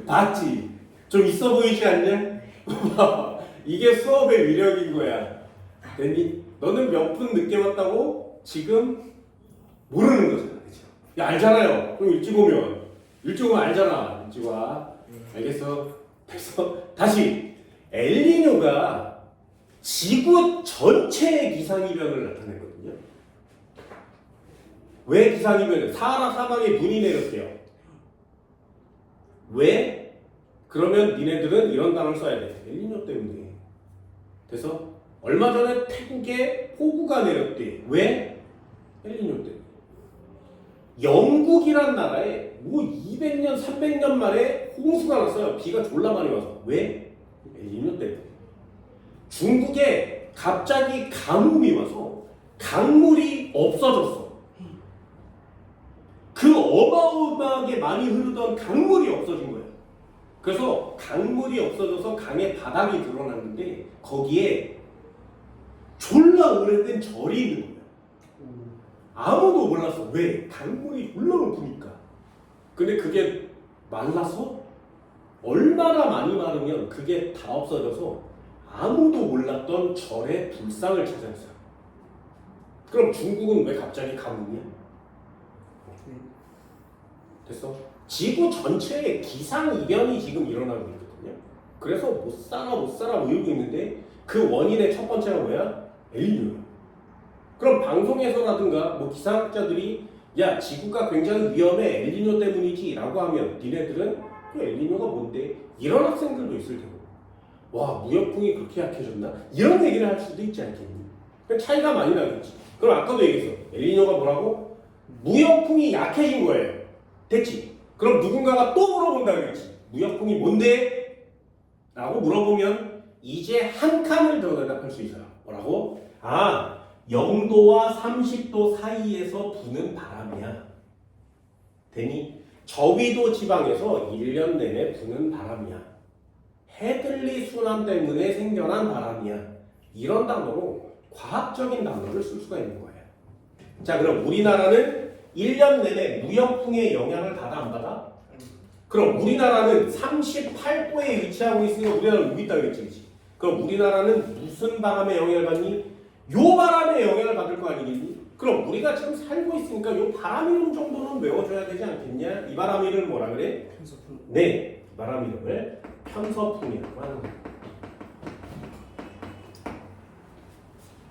Speaker 2: 봤지? 좀 있어 보이지 않냐? 이게 수업의 위력인 거야. 됐니? 너는 몇 분 늦게 왔다고 지금 모르는 거잖아. 그쵸? 야, 알잖아요. 그럼 일찍 오면. 일찍 오면 알잖아. 일찍 와. 알겠어? 그래서 다시 엘니뇨가 지구 전체의 기상이변을 나타내거든요. 왜 기상이변을? 사하라 사막에 눈이 내렸대요. 왜? 그러면 니네들은 이런 단어를 써야 돼. 엘니뇨 때문에. 그래서 얼마 전에 태국에 폭우가 내렸대. 왜? 엘니뇨 때문에. 영국이란 나라에 뭐 200년, 300년 만에 홍수가 났어요. 비가 졸라 많이 와서. 왜? 엘니뇨 때문에. 중국에 갑자기 가뭄이 와서 강물이 없어졌어. 그 어마어마하게 많이 흐르던 강물이 없어진 거예요. 그래서 강물이 없어져서 강의 바닥이 드러났는데 거기에 졸라 오래된 절이 있는 거예요. 아무도 몰랐어. 왜? 강물이 졸라 높으니까. 근데 그게 말라서 얼마나 많이 마르면 그게 다 없어져서 아무도 몰랐던 절의 불상을 찾아냈어요. 그럼 중국은 왜 갑자기 가뭄이야? 됐어? 지구 전체에 기상이변이 지금 일어나고 있거든요. 그래서 못 살아 이러고 있는데 그 원인의 첫 번째가 뭐야? 엘니뇨야. 그럼 방송에서라든가 뭐 기상학자들이 야 지구가 굉장히 위험해 엘니뇨 때문이지 라고 하면 니네들은 그 엘니뇨가 뭔데? 이런 학생들도 있을 테고 와 무역풍이 그렇게 약해졌나? 이런 얘기를 할 수도 있지 않겠니? 차이가 많이 나겠지. 그럼 아까도 얘기했어. 엘니뇨가 뭐라고? 무역풍이 약해진 거예요. 됐지? 그럼 누군가가 또 물어본다 그랬지. 무역풍이 뭔데? 라고 물어보면 이제 한 칸을 더 대답할 수 있어요. 뭐라고? 아 0도와 30도 사이에서 부는 바람이야. 되니? 저위도 지방에서 1년 내내 부는 바람이야. 해들리 순환 때문에 생겨난 바람이야. 이런 단어로 과학적인 단어를 쓸 수가 있는 거예요. 자 그럼 우리나라는 1년 내내 무역풍의 영향을 받아 안 받아? 그럼 우리나라는 38도에 위치하고 있으니까 우리나라는 여기 있다 그랬지. 그럼 우리나라는 무슨 바람의 영향을 받니? 요 바람의 영향을 받을 거 아니겠니? 그럼 우리가 지금 살고 있으니까 요 바람 이름 정도는 외워줘야 되지 않겠냐? 이 바람 이름을 뭐라 그래?
Speaker 3: 편서풍.
Speaker 2: 네, 이 바람 이름을 편서풍이라고 하는 거야.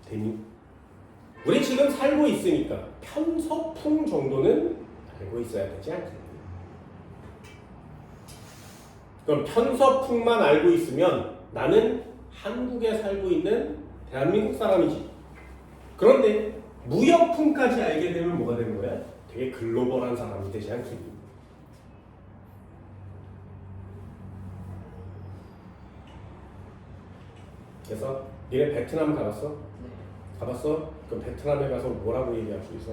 Speaker 2: 되니? 우리 지금 살고 있으니까 편서풍 정도는 알고 있어야 되지 않겠니? 그럼 편서풍만 알고 있으면 나는 한국에 살고 있는 대한민국 사람이지. 그런데 무역풍까지 알게 되면 뭐가 되는 거야? 되게 글로벌한 사람이 되지 않겠니? 그래서 니네 베트남 가봤어?
Speaker 4: 네.
Speaker 2: 가봤어? 그럼 베트남에 가서 뭐라고 얘기할 수 있어?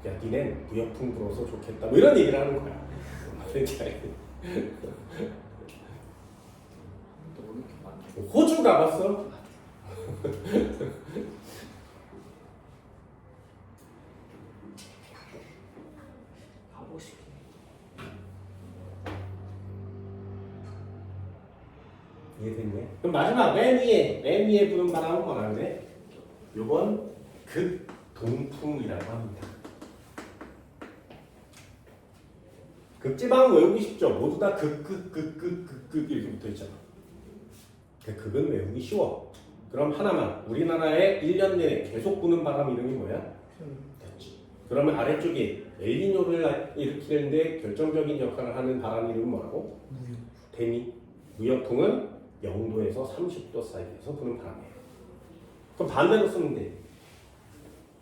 Speaker 2: 야 니넨 무역풍 불어서 좋겠다 뭐 이런 얘기를 하는 거야.
Speaker 4: 또 이렇게 많네.
Speaker 2: 호주 가봤어?
Speaker 4: 가고 싶네.
Speaker 2: 이해됐네? 그럼 마지막 맨 위에 부는 바람은 뭐라 그래? 요건 극동풍이라고 합니다. 극지방은 외우기 쉽죠? 모두 다 극 이렇게 붙어있잖아. 그 극은 외우기 쉬워. 그럼 하나만 우리나라에 1년 내내 계속 부는 바람 이름이 뭐야? 됐지. 그러면 아래쪽에 엘니뇨를 일으키는데 결정적인 역할을 하는 바람 이름은 뭐라고? 데미. 무역풍은 0도에서 30도 사이에서 부는 바람이에요. 그럼 반대로 쓰면 돼.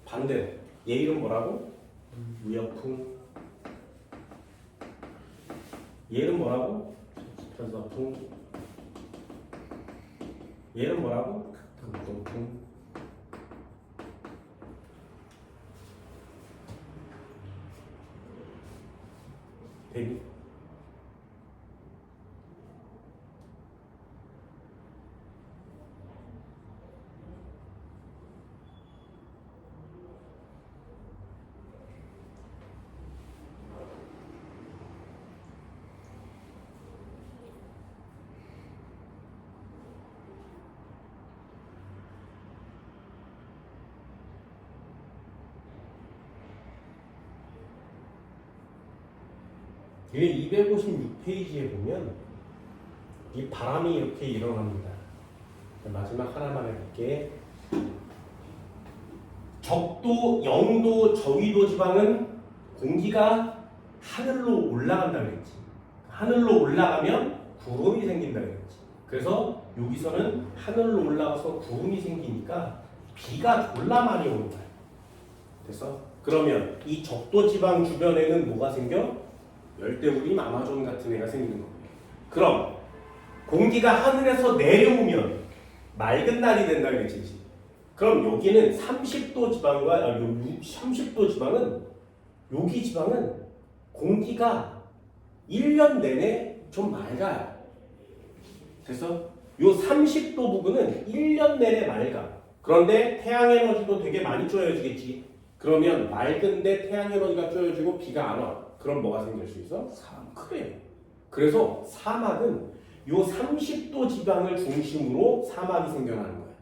Speaker 2: 반대로. 얘 이름 뭐라고? 무역풍. 얘는 뭐라고? 편서풍. 얘는 뭐라고? 극동풍. 데미. 이게 256페이지에 보면 이 바람이 이렇게 일어납니다. 마지막 하나만 해볼게. 적도, 영도, 저위도 지방은 공기가 하늘로 올라간다 그랬지. 하늘로 올라가면 구름이 생긴다 그랬지. 그래서 여기서는 하늘로 올라가서 구름이 생기니까 비가 졸라 많이 오는 거야. 됐어? 그러면 이 적도 지방 주변에는 뭐가 생겨? 열대우림 아마존 같은 애가 생기는 거예요. 그럼 공기가 하늘에서 내려오면 맑은 날이 된다 그랬지. 그럼 여기는 30도 지방과 30도 지방은 여기 지방은 공기가 1년 내내 좀 맑아요. 그래서 요 30도 부근은 1년 내내 맑아. 그런데 태양 에너지도 되게 많이 쪼여지겠지. 그러면 맑은데 태양 에너지가 쪼여지고 비가 안 와. 그럼 뭐가 생길 수 있어? 그래. 그래서 사막은 요 30도 지방을 중심으로 사막이 생겨나는 거야.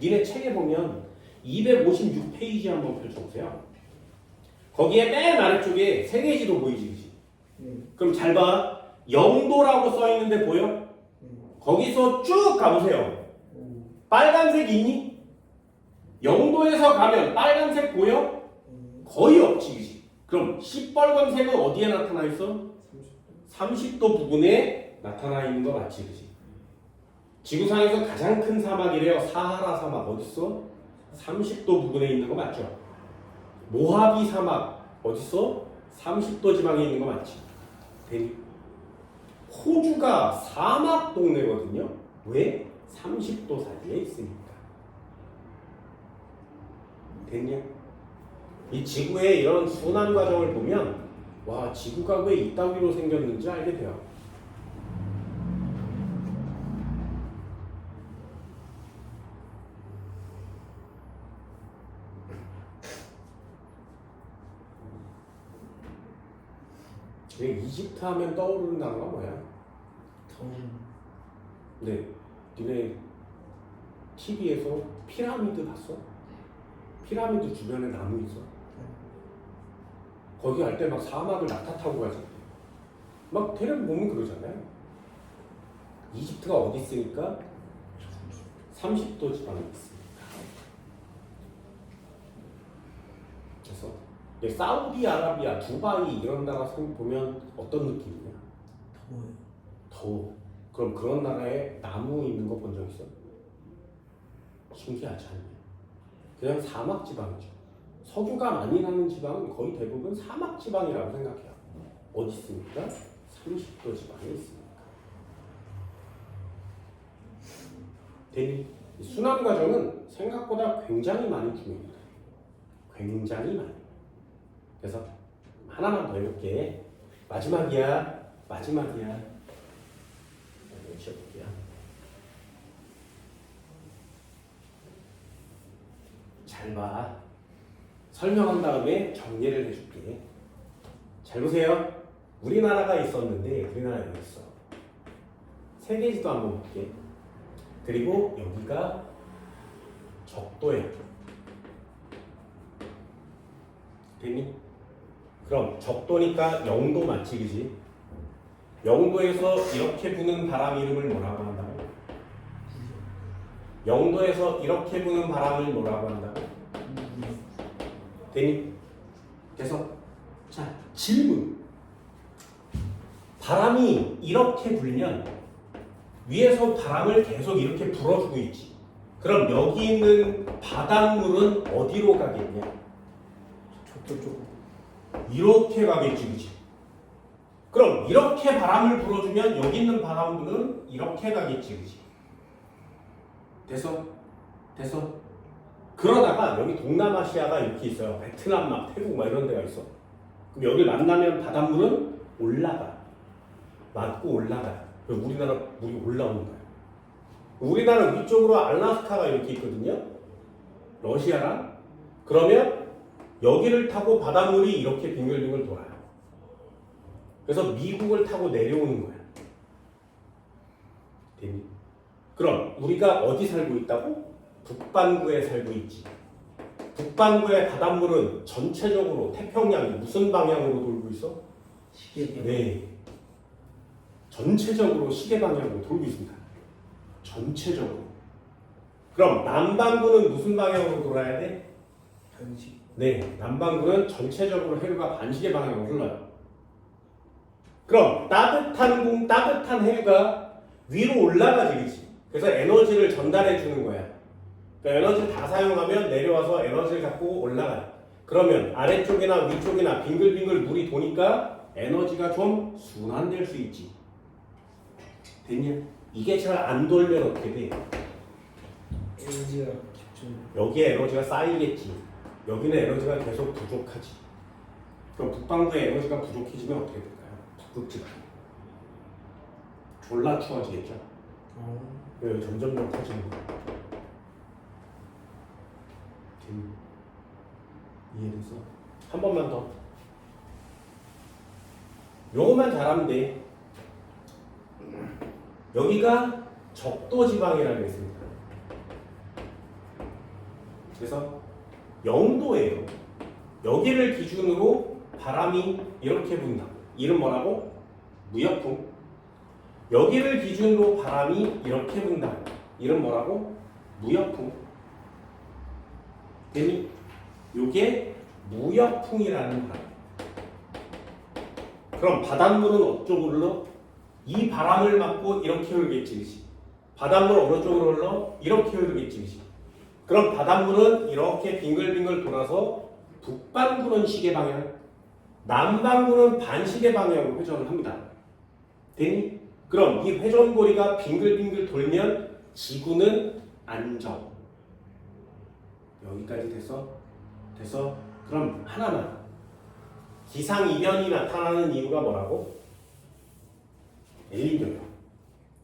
Speaker 2: 니네 책에 보면 256페이지 한번 펼쳐보세요. 거기에 맨 아래쪽에 세계지도 보이지? 그치? 그럼 잘 봐. 영도라고 써있는데 보여? 거기서 쭉 가보세요. 빨간색 있니? 영도에서 가면 빨간색 보여? 거의 없지, 그치? 그럼 시뻘건색은 어디에 나타나 있어? 30도 부근에 나타나 있는 거 맞지, 그치? 지구상에서 가장 큰 사막이래요. 사하라 사막 어딨어? 30도 부근에 있는 거 맞죠? 모하비 사막 어딨어? 30도 지방에 있는 거 맞지? 되니? 호주가 사막 동네거든요. 왜? 30도 사이에 있으니까. 됐냐? 이 지구의 이런 순환 과정을 보면 와, 지구가 왜 이따위로 생겼는지 알게 돼요. 이집트 하면 떠오르는 나라가 뭐야? 네, 니네 TV에서 피라미드 봤어? 피라미드 주변에 나무 있어? 거기 갈 때 막 사막을 낙타 타고 가지. 막 테레비 보면 그러잖아요. 이집트가 어디 있으니까? 30도 지방에 있으니까. 그래서 사우디아라비아, 두바이 이런 나라 보면 어떤 느낌이냐? 더워. 그럼 그런 나라에 나무 있는 거 본 적 있어? 신기하지 않냐? 그냥 사막 지방이죠. 석유가 많이 나는 지방은 거의 대부분 사막 지방이라고 생각해요. 어디 있습니까? 30도 지방에 있습니까? 대니 순환 과정은 생각보다 굉장히 많이 중요합니다. 굉장히 많이. 그래서 하나만 더 해볼게. 마지막이야. 외쳐볼게요. 잘 봐. 설명한 다음에 정리를 해줄게. 잘 보세요. 우리나라가 있었는데 우리나라 여기 있어. 세계지도 한번 볼게. 그리고 여기가 적도야. 됐니? 그럼 적도니까 영도 맞지, 그지? 영도에서 이렇게 부는 바람 이름을 뭐라고 한다고? 영도에서 이렇게 부는 바람을 뭐라고 한다고? 되니? 그래서 자, 질문. 바람이 이렇게 불면 위에서 바람을 계속 이렇게 불어주고 있지. 그럼 여기 있는 바닷물은 어디로 가겠냐?
Speaker 3: 저쪽.
Speaker 2: 이렇게 가겠지, 그치? 그럼 이렇게 바람을 불어주면 여기 있는 바람물은 이렇게 가겠지, 그치? 됐어? 그러다가 여기 동남아시아가 이렇게 있어요. 베트남, 막 태국 막 이런 데가 있어. 그럼 여기 만나면 바닷물은 올라가. 맞고 올라가. 그래서 우리나라 물이 올라오는 거야. 우리나라 위쪽으로 알라스카가 이렇게 있거든요. 러시아랑. 그러면 여기를 타고 바닷물이 이렇게 빙글빙글 돌아요. 그래서 미국을 타고 내려오는 거야. 됐니? 그럼 우리가 어디 살고 있다고? 북반구에 살고 있지. 북반구의 바닷물은 전체적으로 태평양이 무슨 방향으로 돌고 있어?
Speaker 3: 시계.
Speaker 2: 네. 전체적으로 시계 방향으로 돌고 있습니다. 전체적으로. 그럼 남반구는 무슨 방향으로 돌아야 돼?
Speaker 3: 현식.
Speaker 2: 네. 남반구는 전체적으로 해류가 반시계 방향으로 흘러요. 그럼 따뜻한 해류가 위로 올라가지, 그치? 그래서 에너지를 전달해 주는 거야. 그러니까 에너지를 다 사용하면 내려와서 에너지를 갖고 올라가요. 그러면 아래쪽이나 위쪽이나 빙글빙글 물이 도니까 에너지가 좀 순환될 수 있지. 됐냐? 이게 잘 안 돌면 어떻게 돼?
Speaker 3: 에너지가 집중.
Speaker 2: 여기에 에너지가 쌓이겠지. 여기는 에너지가 계속 부족하지. 그럼 북반구에 에너지가 부족해지면 어떻게 될까요? 북극지방. 졸라 추워지겠죠. 여기 점점 커지는 거야. 이해돼서? 한 번만 더. 요것만 잘하면 돼. 여기가 적도지방이라고 했습니다. 그래서 0도예요. 여기를 기준으로 바람이 이렇게 분다. 이름 뭐라고? 무역풍. 여기를 기준으로 바람이 이렇게 분다. 이름 뭐라고? 무역풍. 되니? 요게 무역풍이라는 바람. 그럼 바닷물은 어쪽으로 흘러? 이 바람을 맞고 이렇게 흐르겠지, 그치? 바닷물 어느 쪽으로 흘러? 이렇게 흐르겠지, 그치? 그럼 바닷물은 이렇게 빙글빙글 돌아서 북반구는 시계 방향, 남반구는 반시계 방향으로 회전을 합니다. 되니? 그럼 이 회전고리가 빙글빙글 돌면 지구는 안정. 여기까지 됐어? 됐어? 그럼 하나만. 기상이변이 나타나는 이유가 뭐라고? 엘니뇨요.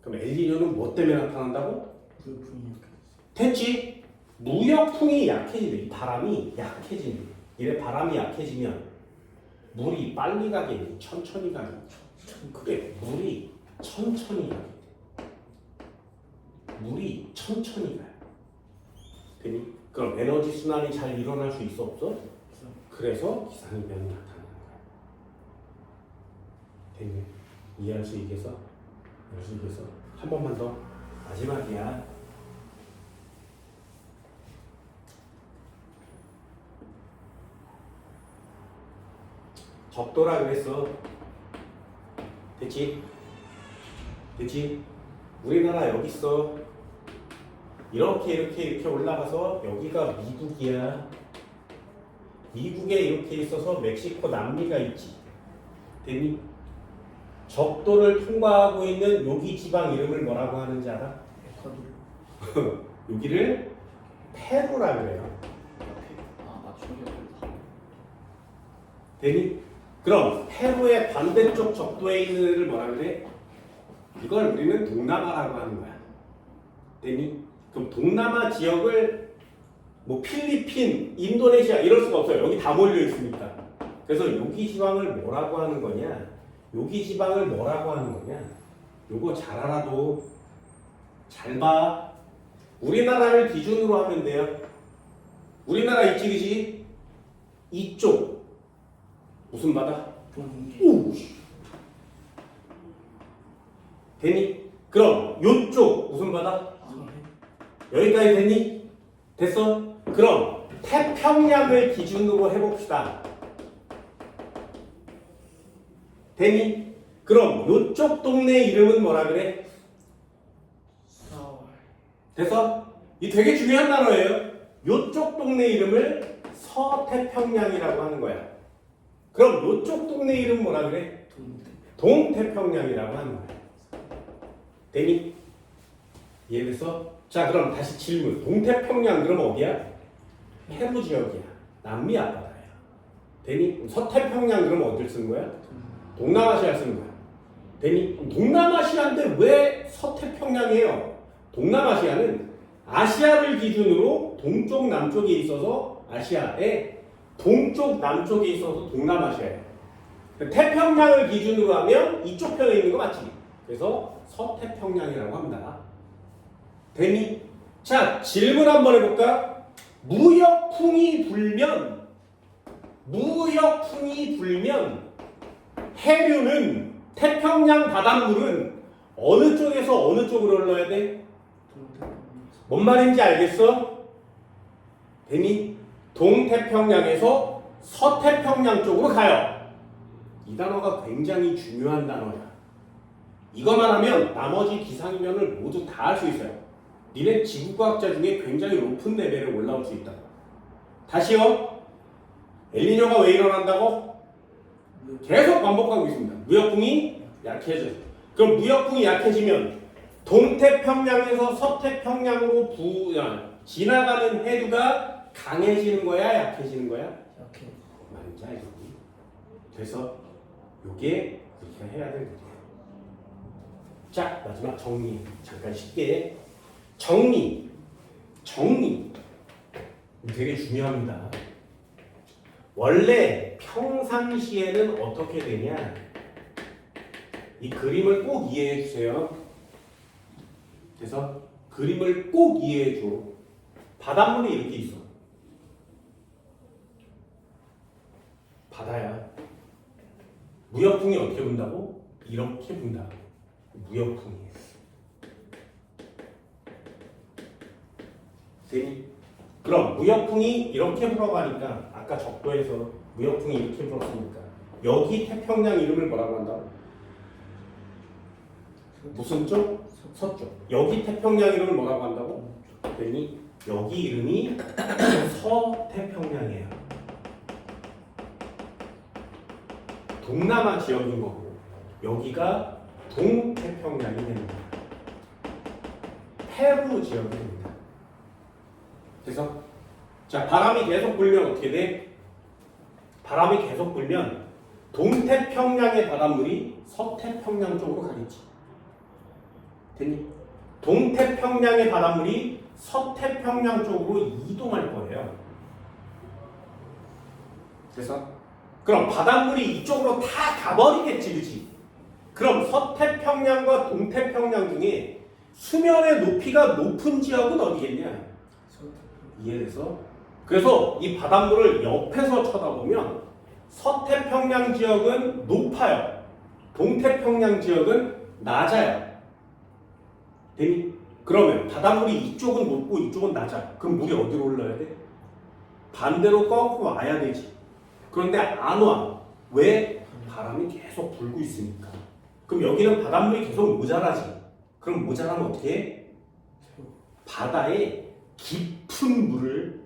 Speaker 2: 그럼 엘니뇨는 뭐 때문에 나타난다고?
Speaker 3: 무역풍이
Speaker 2: 됐지? 무역풍이 약해지네. 이 바람이 약해지네. 이래 바람이 약해지면 물이 빨리 가겠니? 천천히 가겠니? 그래, 물이 천천히 가게 돼. 물이 천천히 가요. 되니? 그럼 에너지 순환이 잘 일어날 수 있어 없어? 그래서 기상이변이 나타나는 거야. 됐니? 이해할 수 있겠어? 이해할 수 있겠어? 한 번만 더. 마지막이야. 적도라 그랬어. 됐지? 됐지? 우리나라 여기 있어. 이렇게 올라가서 여기가 미국이야. 미국에 이렇게 있어서 멕시코 남미가 있지. 됐니? 적도를 통과하고 있는 여기 지방 이름을 뭐라고 하는지 알아?
Speaker 3: 에콰도르.
Speaker 2: 여기를 페루라 그래요.
Speaker 4: 저기 다.
Speaker 2: 되니? 그럼 페루의 반대쪽 적도에 있는 애를 뭐라 그래? 이걸 우리는 동남아라고 하는 거야. 되니? 그럼 동남아 지역을 뭐 필리핀, 인도네시아 이럴 수가 없어요. 여기 다 몰려 있으니까. 그래서 여기 지방을 뭐라고 하는 거냐? 여기 지방을 뭐라고 하는 거냐? 요거 잘 알아도 잘 봐. 우리나라를 기준으로 하면 돼요. 우리나라 있지, 그지? 이쪽 무슨 바다?
Speaker 3: 동계.
Speaker 2: 오! 되니? 그럼 요쪽 무슨 바다? 여기까지 됐니? 됐어? 그럼 태평양을 기준으로 해봅시다. 되니? 그럼 요쪽 동네 이름은 뭐라 그래?
Speaker 3: 서울.
Speaker 2: 됐어? 이 되게 중요한 단어예요. 요쪽 동네 이름을 서태평양이라고 하는 거야. 그럼 요쪽 동네 이름 뭐라 그래? 동태평양이라고 하는 거야. 되니? 이해됐어? 자, 그럼 다시 질문. 동태평양 그럼 어디야? 페루 지역이야. 남미 앞바다야. 되니? 서태평양 그럼 어딜 쓰는 거야? 동남아시아 쓰는 거야. 되니? 동남아시아인데 왜 서태평양이에요? 동남아시아는 아시아를 기준으로 동쪽 남쪽에 있어서 아시아에 동쪽 남쪽에 있어서 동남아시아예요. 태평양을 기준으로 하면 이쪽 편에 있는 거 맞지? 그래서 서태평양이라고 합니다. 되니? 자, 질문 한번 해볼까? 무역풍이 불면 해류는 태평양 바닷물은 어느 쪽에서 어느 쪽으로 흘러야 돼? 뭔 말인지 알겠어? 되니? 동태평양에서 서태평양 쪽으로 가요. 이 단어가 굉장히 중요한 단어야. 이것만 하면 나머지 기상이변을 모두 다 할 수 있어요. 니네 지구과학자 중에 굉장히 높은 레벨에 올라올 수 있다. 다시요. 엘니뇨가 왜 일어난다고? 계속 반복하고 있습니다. 무역풍이 약해져. 그럼 무역풍이 약해지면 동태평양에서 서태평양으로 지나가는 해류가 강해지는 거야, 약해지는 거야?
Speaker 3: 약해.
Speaker 2: 맞지 알지? 그래서 요게 우리가 해야 될 일이에요. 자, 마지막 정리. 잠깐 쉽게 정리. 되게 중요합니다. 원래 평상시에는 어떻게 되냐? 이 그림을 꼭 이해해 주세요. 그래서 그림을 꼭 이해해 줘. 바닷물이 이렇게 있어. 바다야. 무역풍이 어떻게 분다고? 이렇게 분다. 무역풍이에요. 되니? 그럼 무역풍이 이렇게 불어가니까 아까 적도에서 무역풍이 이렇게 불었으니까 여기 태평양 이름을 뭐라고 한다고? 무슨 쪽? 서쪽. 여기 태평양 이름을 뭐라고 한다고? 되니? 여기 이름이 서태평양이에요. 동남아 지역인 거고 여기가 동태평양이 됩니다. 페루 지역이 됩니다. 그래서 자 바람이 계속 불면 어떻게 돼? 바람이 계속 불면 동태평양의 바닷물이 서태평양 쪽으로 가겠지. 됐니? 동태평양의 바닷물이 서태평양 쪽으로 이동할 거예요. 그래서 그럼 바닷물이 이쪽으로 다 가버리겠지, 그치? 그럼 서태평양과 동태평양 중에 수면의 높이가 높은 지역은 어디겠냐? 이해돼서? 그래서 이 바닷물을 옆에서 쳐다보면 서태평양 지역은 높아요. 동태평양 지역은 낮아요. 되니? 그러면 바닷물이 이쪽은 높고 이쪽은 낮아. 그럼 물이 어디로 올라야 돼? 반대로 거꾸로 와야 되지. 그런데 안 와. 왜? 바람이 계속 불고 있으니까. 그럼 여기는 바닷물이 계속 모자라지. 그럼 모자라면 어떻게 해? 바다에 깊은 물을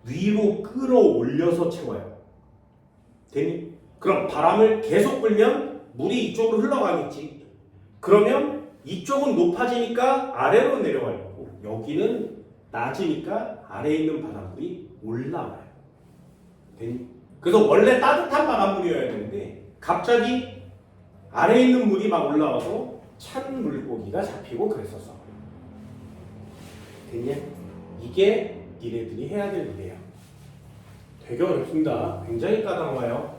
Speaker 2: 위로 끌어올려서 채워요. 되니? 그럼 바람을 계속 불면 물이 이쪽으로 흘러가겠지. 그러면 이쪽은 높아지니까 아래로 내려갈 거고 여기는 낮으니까 아래에 있는 바닷물이 올라와요. 되니? 그래서 원래 따뜻한 바닷물이어야 되는데 갑자기 아래에 있는 물이 막 올라와서 찬 물고기가 잡히고 그랬었어. 됐냐? 이게 니네들이 해야 될 일이에요. 되게 어렵습니다. 굉장히 까다로워요.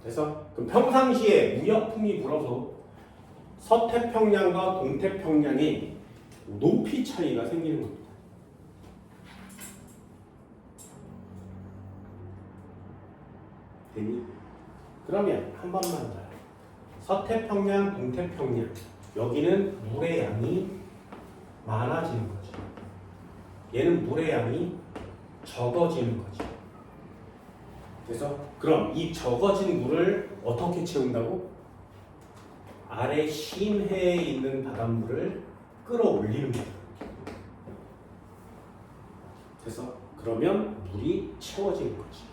Speaker 2: 그래서 그럼 평상시에 무역풍이 불어서 서태평양과 동태평양에 높이 차이가 생기는 겁니다. 되니? 그러면 한 번만 더. 서태평양, 동태평양 여기는 물의 양이 많아지는 거죠. 얘는 물의 양이 적어지는 거죠. 그래서 그럼 이 적어진 물을 어떻게 채운다고? 아래 심해에 있는 바닷물을 끌어올리는 거죠. 그래서 그러면 물이 채워지는 거지.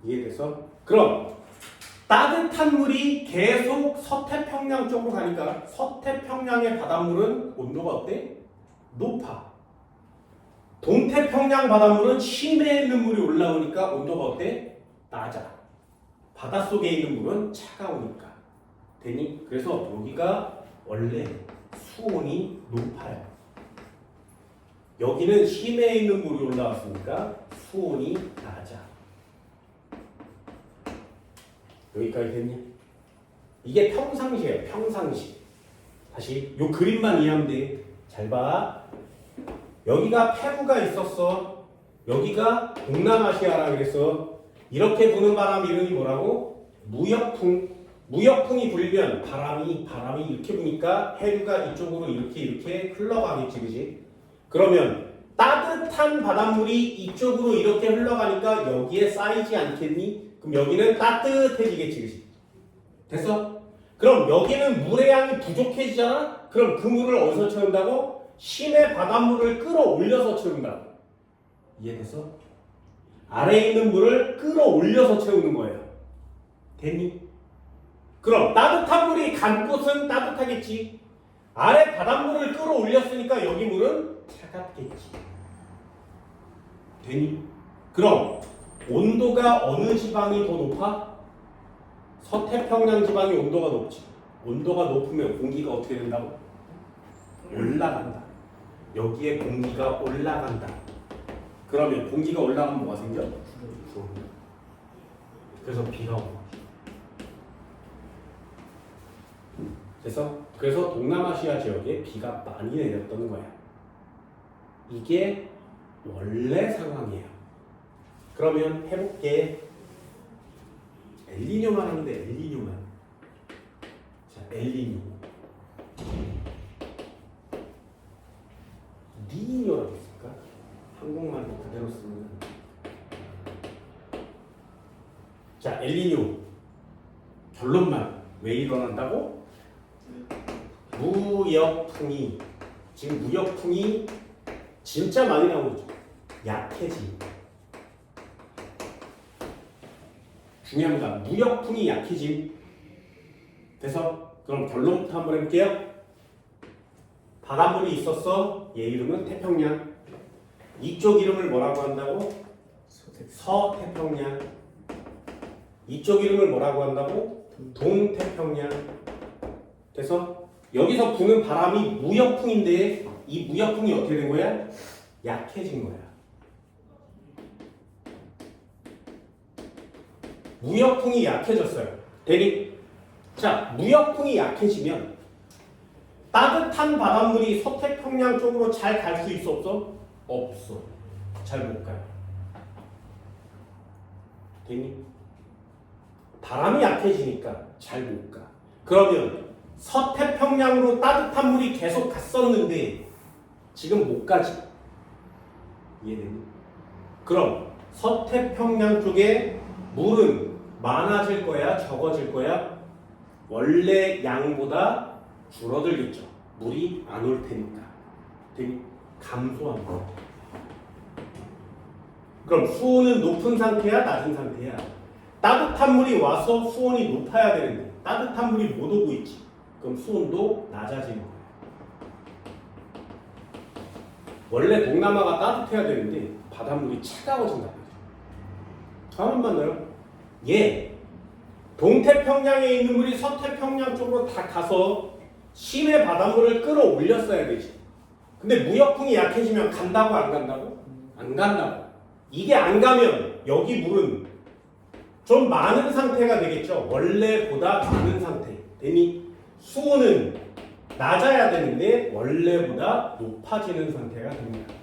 Speaker 2: 이해돼서? 그럼 따뜻한 물이 계속 서태평양 쪽으로 가니까 서태평양의 바닷물은 온도가 어때? 높아. 동태평양 바닷물은 심해에 있는 물이 올라오니까 온도가 어때? 낮아. 바닷속에 있는 물은 차가우니까. 되니? 그래서 여기가 원래 수온이 높아요. 여기는 심해에 있는 물이 올라왔으니까 수온이 낮아. 여기까지 됐니? 이게 평상시예요. 평상시. 다시 요 그림만 이해하면 돼. 잘 봐. 여기가 페루가 있었어. 여기가 동남아시아라 그랬어. 이렇게 부는 바람 이름이 뭐라고? 무역풍. 무역풍이 불면 바람이 이렇게 부니까 해류가 이쪽으로 이렇게 흘러가겠지, 그지? 그러면 따뜻한 바닷물이 이쪽으로 이렇게 흘러가니까 여기에 쌓이지 않겠니? 그럼 여기는 따뜻해지겠지, 그치? 됐어? 그럼 여기는 물의 양이 부족해지잖아? 그럼 그 물을 어디서 채운다고? 심해 바닷물을 끌어올려서 채운다고. 이해됐어? 아래에 있는 물을 끌어올려서 채우는 거예요. 됐니? 그럼 따뜻한 물이 간 곳은 따뜻하겠지. 아래 바닷물을 끌어올렸으니까 여기 물은 차갑겠지. 되니? 그럼 온도가 어느 지방이 더 높아? 서태평양 지방이 온도가 높지. 온도가 높으면 공기가 어떻게 된다고? 올라간다. 여기에 공기가 올라간다. 그러면 공기가 올라가면 뭐가 생겨? 구름. 그래서 비가 오는 거지. 그래서 동남아시아 지역에 비가 많이 내렸던 거야. 이게 원래 상황이에요. 그러면 해볼게. 엘니뇨만 하는데 엘니뇨만. 자, 엘니뇨. 니뇨라고 했을까? 한국말로 그대로 쓰면. 자, 엘니뇨. 결론만. 왜 일어난다고? 무역풍이. 지금 무역풍이 진짜 많이 나오고 있죠. 약해짐. 중요합니다. 무역풍이 약해짐. 그래서 그럼 결론부터 한번 해볼게요. 바닷물이 있었어. 얘 이름은 태평양. 이쪽 이름을 뭐라고 한다고? 서태평양. 이쪽 이름을 뭐라고 한다고? 동태평양. 그래서 여기서 부는 바람이 무역풍인데 이 무역풍이 어떻게 된 거야? 약해진 거야. 무역풍이 약해졌어요. 대리. 자, 무역풍이 약해지면 따뜻한 바닷물이 서태평양 쪽으로 잘 갈 수 있어 없어? 없어. 잘 못 가요. 대리. 바람이 약해지니까 잘 못 가. 그러면 서태평양으로 따뜻한 물이 계속 갔었는데 지금 못 가지. 이해되니? 그럼 서태평양 쪽에 물은 많아질 거야? 적어질 거야? 원래 양보다 줄어들겠죠. 물이 안 올 테니까. 되니? 감소하는 거야. 그럼 수온은 높은 상태야? 낮은 상태야? 따뜻한 물이 와서 수온이 높아야 되는데 따뜻한 물이 못 오고 있지. 그럼 수온도 낮아지는 거예요. 원래 동남아가 따뜻해야 되는데 바닷물이 차가워진단 말이죠. 가만 만나요. 예, 동태평양에 있는 물이 서태평양 쪽으로 다 가서 심해 바닷물을 끌어올렸어야 되지. 근데 무역풍이 약해지면 간다고 안 간다고? 안 간다고. 이게 안 가면 여기 물은 좀 많은 상태가 되겠죠. 원래보다 많은 상태. 되니 수온은 낮아야 되는데 원래보다 높아지는 상태가 됩니다.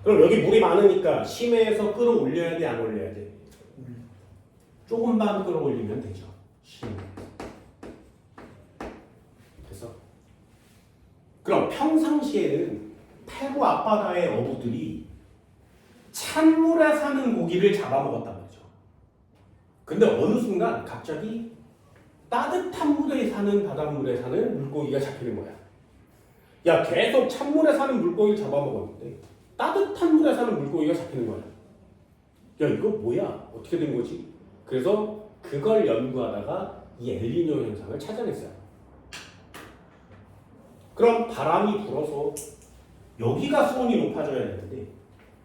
Speaker 2: 그럼 여기 물이 많으니까 심해에서 끌어올려야 돼, 안 올려야 돼? 조금만 끌어올리면 되죠. 심해. 그래서 그럼 평상시에는 페루 앞바다의 어부들이 찬물에 사는 고기를 잡아먹었단 말이죠. 근데 어느 순간 갑자기 따뜻한 물에 사는 바닷물에 사는 물고기가 잡히는 거야. 야, 계속 찬물에 사는 물고기를 잡아먹었는데 따뜻한 물에 사는 물고기가 잡히는 거야. 야, 이거 뭐야? 어떻게 된 거지? 그래서 그걸 연구하다가 이 엘니뇨 현상을 찾아냈어요. 그럼 바람이 불어서 여기가 수온이 높아져야 되는데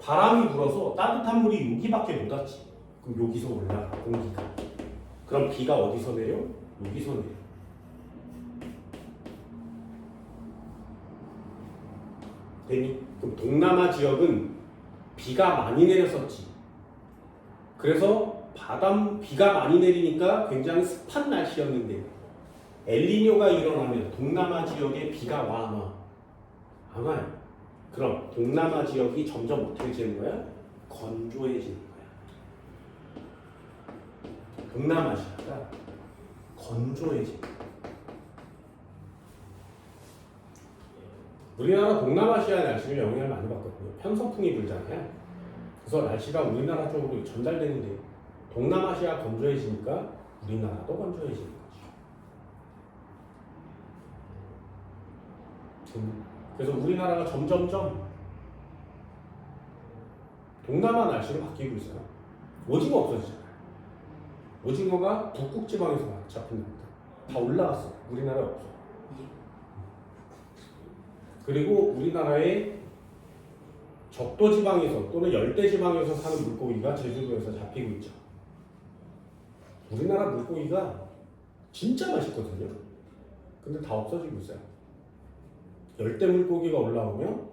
Speaker 2: 바람이 불어서 따뜻한 물이 여기밖에 못 왔지. 그럼 여기서 올라가, 공기가. 그럼 비가 어디서 내려? 여기서 내려. 되니? 그럼 동남아 지역은 비가 많이 내렸었지. 그래서 비가 많이 내리니까 굉장히 습한 날씨였는데 엘니뇨가 일어나면 동남아 지역에 비가 와, 안 와? 안 와요. 그럼 동남아 지역이 점점 어떻게 되는 거야? 건조해지는 거야. 동남아시아가 건조해지는 거야. 우리나라 동남아시아 날씨를 영향을 많이 받거든요. 편서풍이 불잖아요. 그래서 날씨가 우리나라 쪽으로 전달되는데 동남아시아 건조해지니까 우리나라도 건조해지는 거죠. 그래서 우리나라가 점점점 동남아 날씨로 바뀌고 있어요. 오징어 없어지잖아요. 오징어가 북극 지방에서 잡힌 겁니다. 다 올라갔어요. 우리나라에 없어. 그리고 우리나라의 적도 지방에서 또는 열대 지방에서 사는 물고기가 제주도에서 잡히고 있죠. 우리나라 물고기가 진짜 맛있거든요. 근데 다 없어지고 있어요. 열대 물고기가 올라오면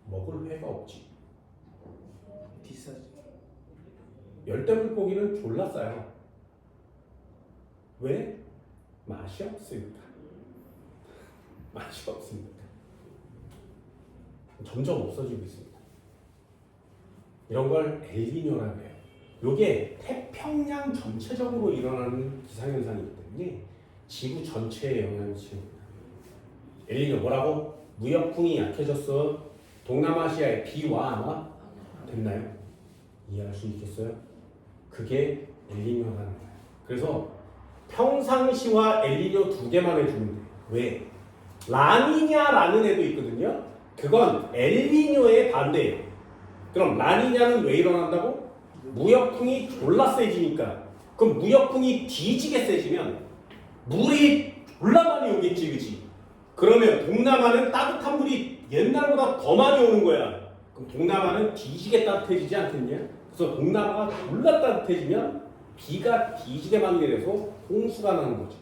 Speaker 2: 먹을 회가 없지.
Speaker 3: 비싸지.
Speaker 2: 열대 물고기는 졸라 싸요. 왜? 맛이 없으니까. 맛이 없으니까. 점점 없어지고 있습니다. 이런 걸 엘니뇨라고 해요. 이게 태평양 전체적으로 일어나는 기상현상이기 때문에 지구 전체에 영향을 미칩니다. 엘니뇨 뭐라고? 무역풍이 약해졌어. 동남아시아에 비와 안 와? 됐나요? 이해할 수 있겠어요? 그게 엘니뇨라는 거예요. 그래서 평상시와 엘니뇨 두 개만 해주면 돼요. 왜? 라니냐라는 애도 있거든요. 그건 엘니뇨의 반대예요. 그럼 라니냐는 왜 일어난다고? 무역풍이 졸라 세지니까. 그럼 무역풍이 뒤지게 세지면 물이 졸라 많이 오겠지, 그치? 그러면 동남아는 따뜻한 물이 옛날보다 더 많이 오는 거야. 그럼 동남아는 뒤지게 따뜻해지지 않겠냐? 그래서 동남아가 졸라 따뜻해지면 비가 뒤지게 많이 내려서 홍수가 나는 거죠.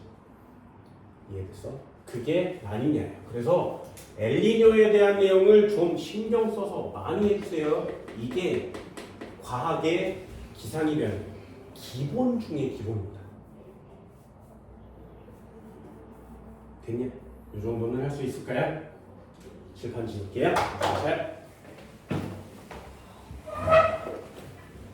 Speaker 2: 이해됐어? 그게 라니냐예요. 그래서 엘니뇨에 대한 내용을 좀 신경 써서 많이 해주세요. 이게 과학의 기상이라는 기본 중에 기본입니다. 됐냐? 이 정도는 할 수 있을까요? 칠판 지울게요. 자.